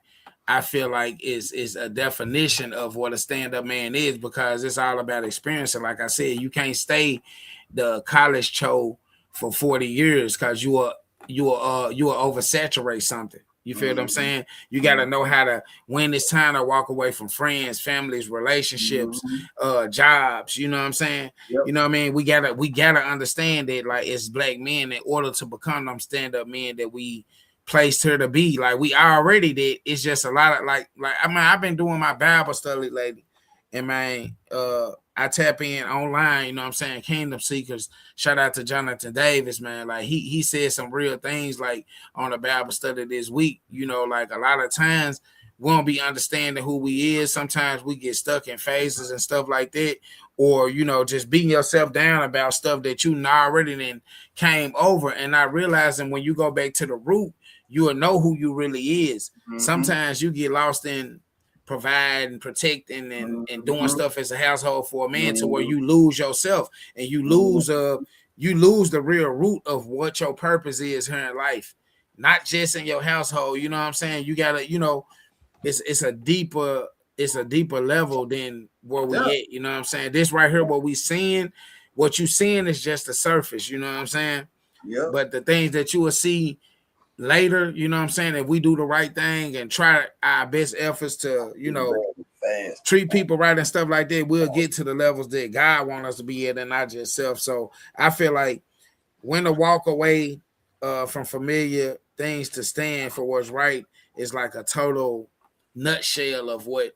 F: I feel like is a definition of what a stand-up man is, because it's all about experience. And like I said, you can't stay the college cho for 40 years because you will oversaturate something. You feel what I'm saying? You got to know how to, when it's time to walk away from friends, families, relationships, jobs. You know what I'm saying?
E: Yep.
F: You know what I mean? We gotta understand that, like, as black men, in order to become them stand-up men that we placed here to be, like, we already did. It's just a lot of like I mean, I've been doing my Bible study lately, and man, I tap in online, you know what I'm saying? Kingdom Seekers. Shout out to Jonathan Davis, man. Like he said some real things like on the Bible study this week. You know, like a lot of times we don't be understanding who we is. Sometimes we get stuck in phases and stuff like that. Or, you know, just beating yourself down about stuff that you already then came over and not realizing when you go back to the root, you will know who you really is. Sometimes you get lost in providing, protecting, and doing stuff as a household for a man to where you lose yourself and you lose the real root of what your purpose is here in life, not just in your household. You know what I'm saying? You gotta, you know, it's a deeper level than where we at. You know what I'm saying? This right here, what you seeing is just the surface. You know what I'm saying?
E: Yeah.
F: But the things that you will see later, you know what I'm saying, if we do the right thing and try our best efforts to, you know, treat people right and stuff like that, we'll get to the levels that God wants us to be at and not just self. So I feel like when to walk away from familiar things to stand for what's right is like a total nutshell of what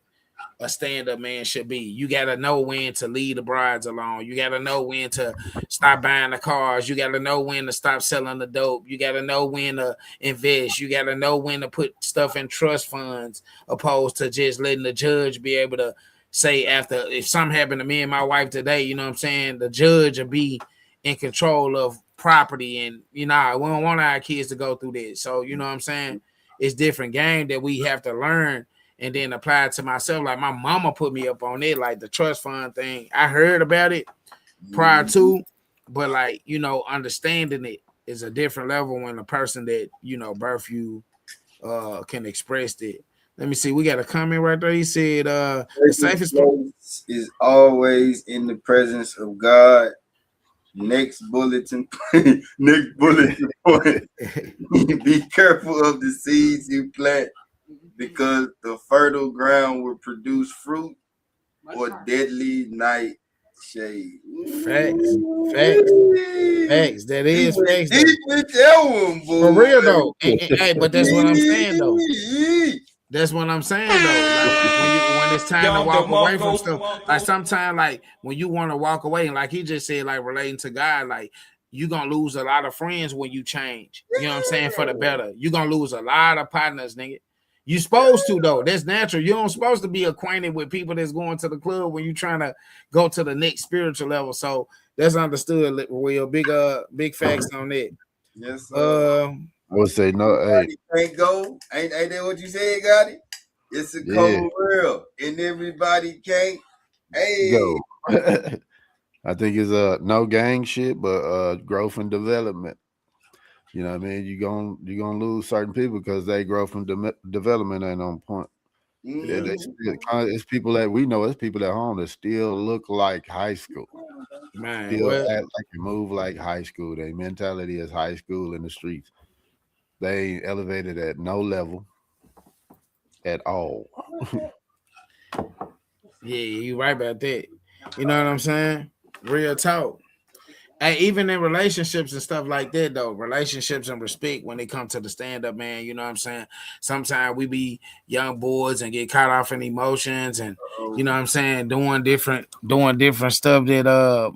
F: a stand-up man should be. You gotta know when to leave the brides alone. You gotta know when to stop buying the cars. You gotta know when to stop selling the dope. You gotta know when to invest. You gotta know when to put stuff in trust funds, opposed to just letting the judge be able to say after if something happened to me and my wife today, you know what I'm saying? The judge will be in control of property, and we don't want our kids to go through this. So you know what I'm saying? It's different game that we have to learn and then apply it to myself. Like my mama put me up on it, like the trust fund thing. I heard about it prior to, but like, understanding it is a different level when the person that, birth you can express it. Let me see. We got a comment right there. He said the safest
E: place is always in the presence of God. Next bulletin point. Be careful of the seeds you plant, because the fertile ground will produce fruit or deadly night shade.
F: Facts. That is facts.
E: Deep with that one, boy.
F: For real though. Hey, but that's what I'm saying though. That's what I'm saying though. Like when it's time to walk away from stuff, like sometimes, like when you want to walk away, and like he just said, like relating to God, like you're gonna lose a lot of friends when you change. You know what I'm saying? For the better. You're gonna lose a lot of partners, nigga. You supposed to though. That's natural. You don't supposed to be acquainted with people that's going to the club when you're trying to go to the next spiritual level. So that's understood. Will big facts on that.
E: Yes, sir.
G: I would say no. Hey,
E: can't go. Ain't that what you said, Gotti? It's a cold world, and everybody can't. Hey,
G: go. I think it's no gang shit, but growth and development. You know what I mean? You're gonna lose certain people because they growth and development ain't on point. It's people that we know. It's people at home that still look like high school.
F: Man,
G: still act like and move like high school. Their mentality is high school in the streets. They ain't elevated at no level at all.
F: Yeah, you right about that. You know what I'm saying? Real talk. Hey, even in relationships and stuff like that, though, relationships and respect when it comes to the stand-up, man, you know what I'm saying? Sometimes we be young boys and get caught off in emotions and, you know what I'm saying, doing different stuff that,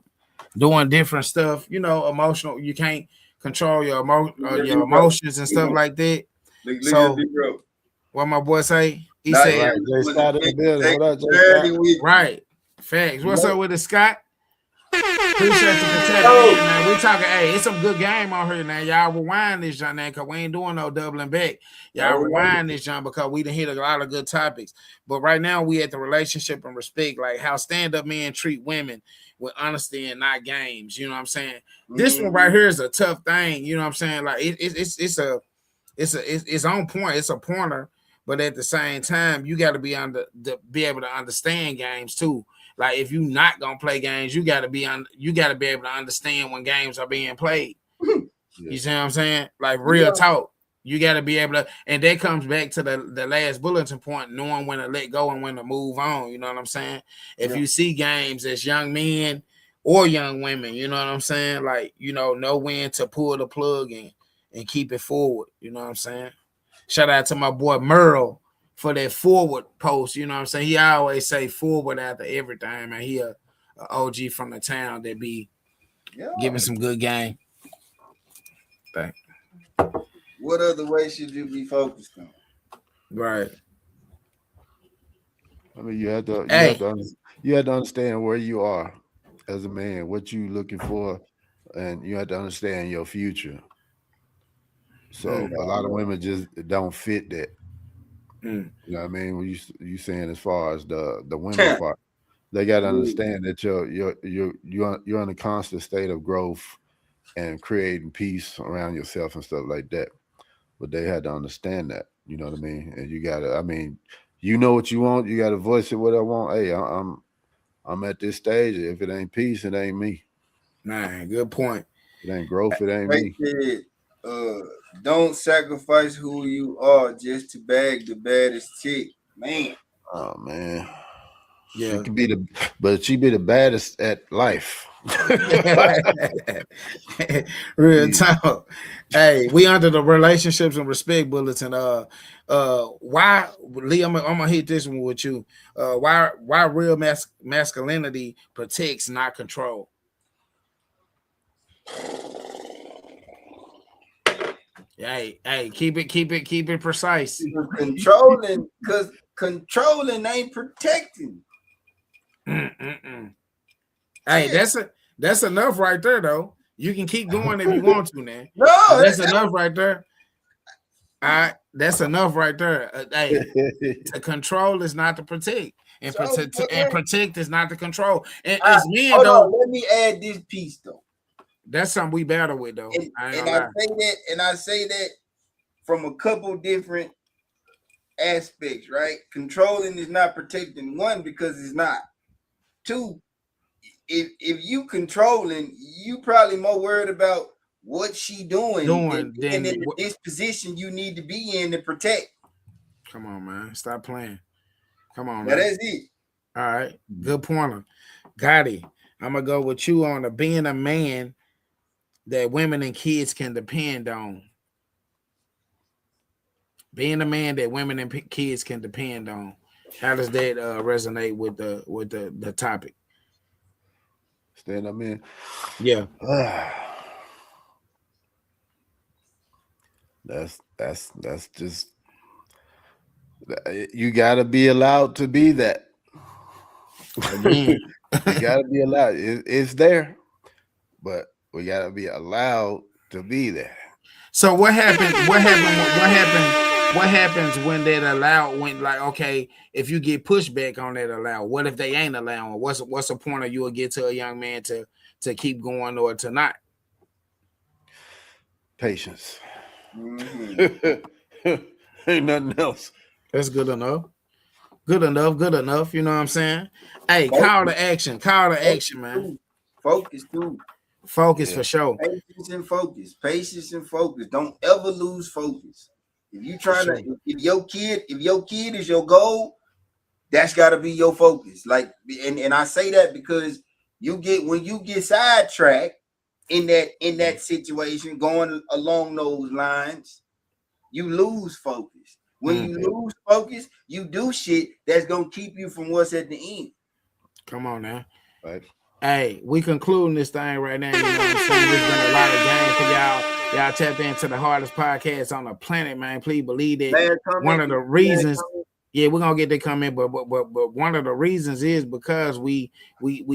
F: emotional. You can't control your emotions and stuff like that. So, what my boy say? He said, right. Facts. What's up with the Scott? Appreciate you for tapping in, man. We talking, it's some good game on here now. Y'all rewind this, John, because we ain't doing no doubling back. Y'all rewind this, John, because we done hit a lot of good topics. But right now, we at the relationship and respect, like how stand-up men treat women with honesty and not games. You know what I'm saying? This one right here is a tough thing. You know what I'm saying? Like it's on point. It's a pointer, but at the same time, you got to be able to understand games too. Like if you're not gonna play games, you gotta be able to understand when games are being played. You see what I'm saying? Like real talk. You gotta be able to, and that comes back to the last bulletin point, knowing when to let go and when to move on. You know what I'm saying? If you see games as young men or young women, you know what I'm saying? Like, know when to pull the plug and keep it forward. You know what I'm saying? Shout out to my boy Merle for that forward post, you know what I'm saying? He always say forward after everything, man. He a OG from the town that be giving some good game. Thanks.
E: What other way should you be focused on?
F: Right.
G: I mean, you have to understand where you are as a man, what you looking for, and you have to understand your future. So a lot of women just don't fit that. You know what I mean? When you saying as far as the women part, they got to understand that you're in a constant state of growth and creating peace around yourself and stuff like that. But they had to understand that, you know what I mean? And you gotta, you know what you want, you gotta voice it what I want. Hey, I'm at this stage. If it ain't peace, it ain't me.
F: Man, good point.
G: It ain't growth, it ain't me.
E: Don't sacrifice who you are just to bag the baddest chick, man.
G: Oh man,
F: yeah.
G: She be the baddest at life.
F: Real talk. Hey, we under the relationships and respect bulletin. Why, Lee? I'm gonna hit this one with you. Why real masculinity protects, not control? Hey, keep it precise.
E: Controlling, because controlling ain't protecting.
F: Hey, that's enough right there, though. You can keep going if you want to, man.
E: No,
F: That's enough right there. All right, that's enough right there. Hey, to control is not to protect, and protect is not to control. And as men, though,
E: let me add this piece though.
F: That's something we battle with, though.
E: I say that from a couple different aspects, right? Controlling is not protecting. One, because it's not. Two, if you controlling, you probably more worried about what she doing than in the disposition you need to be in to protect.
F: Come on, man. Stop playing. Come on,
E: man.
F: That's
E: it.
F: All right. Good pointer. Gotti. I'm going to go with you on being a man that women and kids can depend on. Being a man that women and kids can depend on. How does that resonate with the topic?
G: Stand up, man.
F: Yeah.
G: That's just, you gotta be allowed to be that.
F: Again.
G: You gotta be allowed. It's there, but we gotta be allowed to be there.
F: So what happened? What happens when that allowed? When, like, okay, if you get pushback on that allow, what if they ain't allowing? What's the point of you will get to a young man to keep going or to not?
G: Patience. Mm-hmm. Ain't nothing else.
F: That's good enough. Good enough. You know what I'm saying? Hey, call to action, man.
E: Focus too.
F: Focus for sure.
E: Patience and focus. Don't ever lose focus. If you trying to, if your kid is your goal, that's got to be your focus. Like, and I say that because when you get sidetracked in that situation, going along those lines, you lose focus. When you lose focus, you do shit that's gonna keep you from what's at the end.
F: Come on now.
G: Right.
F: Hey, we concluding this thing right now. You know what I'm saying? There's been a lot of game for y'all. Y'all tapped into the hardest podcast on the planet, man. Please believe that. One of the reasons, we're gonna get to come in, but one of the reasons is because we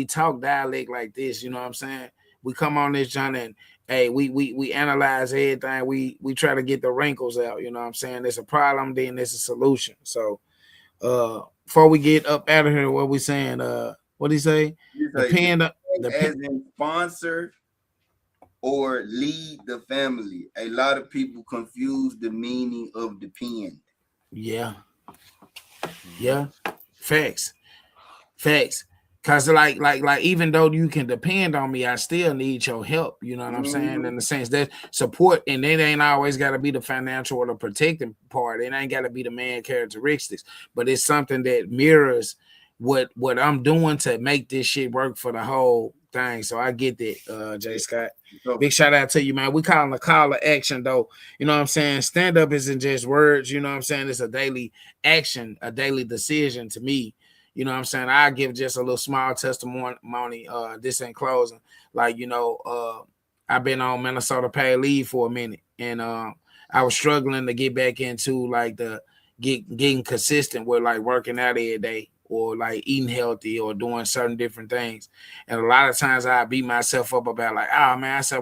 F: talk dialect like this. You know what I'm saying? We come on this journey and hey, we analyze everything. We try to get the wrinkles out. You know what I'm saying? There's a problem, then there's a solution. So before we get up out of here, what we saying? What do you say? Depend
E: as in sponsor or lead the family. A lot of people confuse the meaning of depend.
F: Yeah. Facts. Cause like even though you can depend on me, I still need your help. You know what I'm saying? In the sense that support, and it ain't always got to be the financial or the protecting part. It ain't got to be the man characteristics, but it's something that mirrors what I'm doing to make this shit work for the whole thing. So I get that, Jay Scott. Big shout out to you, man. We calling a call to action, though. You know what I'm saying? Stand up isn't just words. You know what I'm saying? It's a daily action, a daily decision to me. You know what I'm saying? I give just a little small testimony. This in closing. Like, you know, I've been on Minnesota paid leave for a minute, and I was struggling to get back into like the getting consistent with like working out every day or like eating healthy or doing certain different things. And a lot of times I beat myself up about like, oh man, I said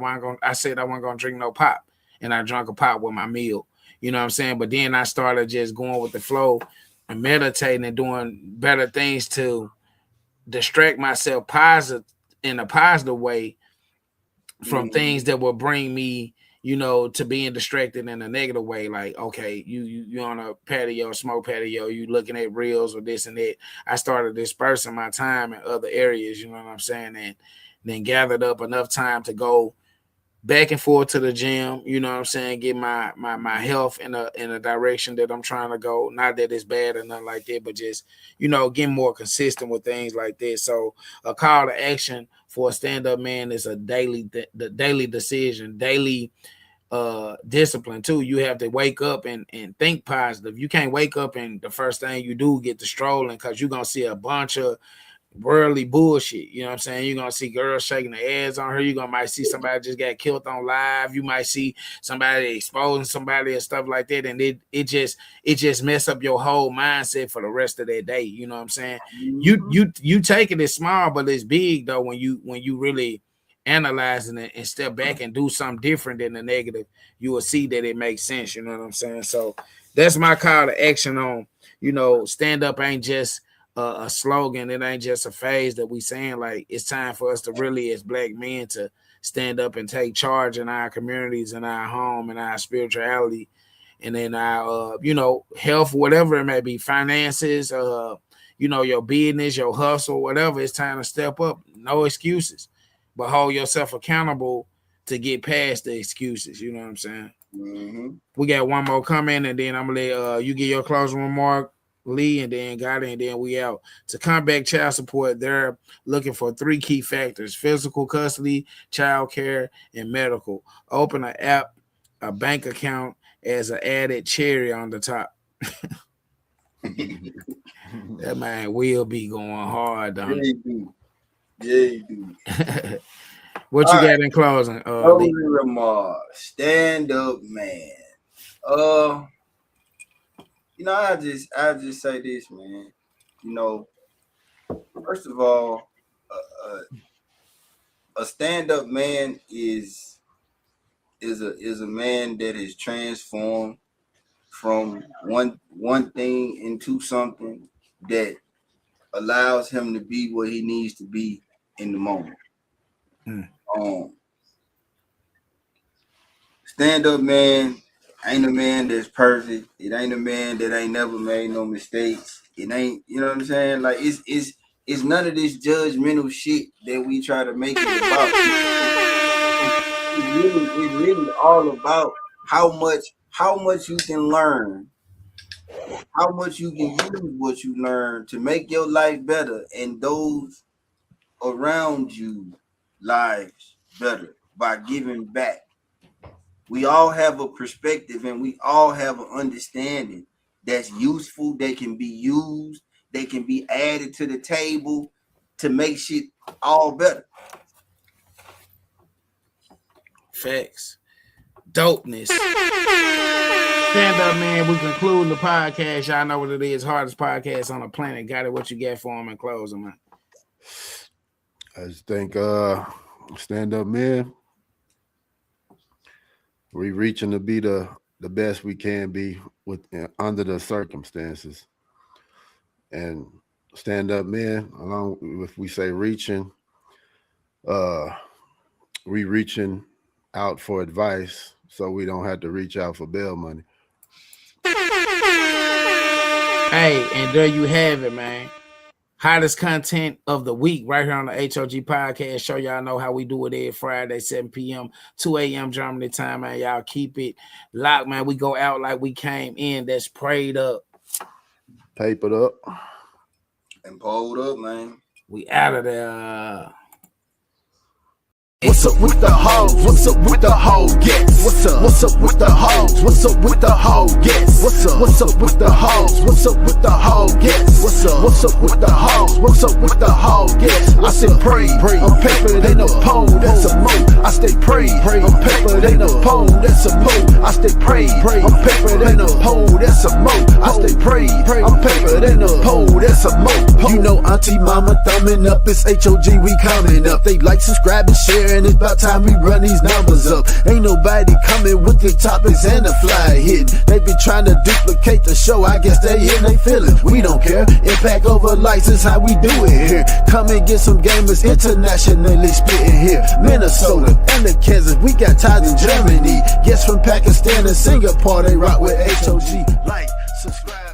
F: I wasn't gonna drink no pop, and I drank a pop with my meal. You know what I'm saying? But then I started just going with the flow and meditating and doing better things to distract myself in a positive way from things that will bring me, you know, to being distracted in a negative way. Like, okay, you on a patio, smoke patio, you looking at reels or this and that. I started dispersing my time in other areas, you know what I'm saying? And then gathered up enough time to go back and forth to the gym, you know what I'm saying, get my health in a direction that I'm trying to go. Not that it's bad or nothing like that, but just, you know, getting more consistent with things like this. So a call to action for a stand-up man is a daily decision, daily discipline too. You have to wake up and think positive. You can't wake up and the first thing you do get to strolling, because you're gonna see a bunch of worldly bullshit. You know what I'm saying? You're gonna see girls shaking their ass on her. Might see somebody just got killed on live. You might see somebody exposing somebody and stuff like that, and it just mess up your whole mindset for the rest of that day. You know what I'm saying? You take it as small, but it's big though when you really analyzing it and step back and do something different than the negative. You will see that it makes sense. You know what I'm saying? So that's my call to action on, you know, stand up ain't just a slogan. It ain't just a phase that we saying. Like, it's time for us to really, as Black men, to stand up and take charge in our communities, in our home, in our spirituality, and in our you know, health, whatever it may be, finances, you know, your business, your hustle, whatever. It's time to step up. No excuses, but hold yourself accountable to get past the excuses. You know what I'm saying?
E: Mm-hmm.
F: We got one more comment, and then I'm gonna let you get your closing remark, Lee, and then got it, and then we out. To combat child support, they're looking for 3 key factors: physical custody, child care, and medical. Open an app, a bank account as an added cherry on the top. That man will be going hard, don't
E: he? Yeah, he do.
F: What you got in closing?
E: Closing remarks. Stand up, man. You know, I just say this, man. You know, first of all, a stand-up man is a man that is transformed from one thing into something that allows him to be what he needs to be in the moment. Stand-up man ain't a man that's perfect. It ain't a man that ain't never made no mistakes. It ain't, you know what I'm saying? Like, it's none of this judgmental shit that we try to make it about. It's really all about how much you can learn, how much you can use what you learn to make your life better and those around you lives better by giving back. We all have a perspective and we all have an understanding that's useful. They can be used. They can be added to the table to make shit all better.
F: Facts. Dopeness. Stand up, man. We conclude the podcast. Y'all know what it is. Hardest podcast on the planet. Got it. What you got for them in closing, man?
G: I just think stand up, man. We reaching to be the best we can be under the circumstances. And stand up, man, along with we say reaching, we reaching out for advice so we don't have to reach out for bail money.
F: Hey, and there you have it, man. Hottest content of the week right here on the H.O.G Podcast. Show y'all know how we do it every Friday, 7 p.m., 2 a.m. Germany time, man. Y'all keep it locked, man. We go out like we came in. That's prayed up.
G: Papered up.
E: And pulled up, man.
F: We out of there.
I: What's up with the hoes? What's up with the hoe gets? What's up with the hoes? What's up with the hoe gets? What's up with the hoes? What's up with the hoe gets? What's up with the hoes? What's up with the hoe gets? I said pray, on paper they no pole, that's a mo. I stay pray, on paper they no pole, that's a mo. I stay pray, on paper they no pole, that's a mo. I stay pray, on paper they no pole, that's a mo. You know auntie mama thumbing up, it's H.O.G we coming up. They like, subscribe and share, and it's about time we run these numbers up. Ain't nobody coming with the topics and the fly hit. They been trying to duplicate the show, I guess they in they feeling. We don't care, impact over license, how we do it here. Come and get some gamers internationally spitting here. Minnesota and the Kansas, we got ties in Germany. Guests from Pakistan and Singapore, they rock with H.O.G. Like, subscribe.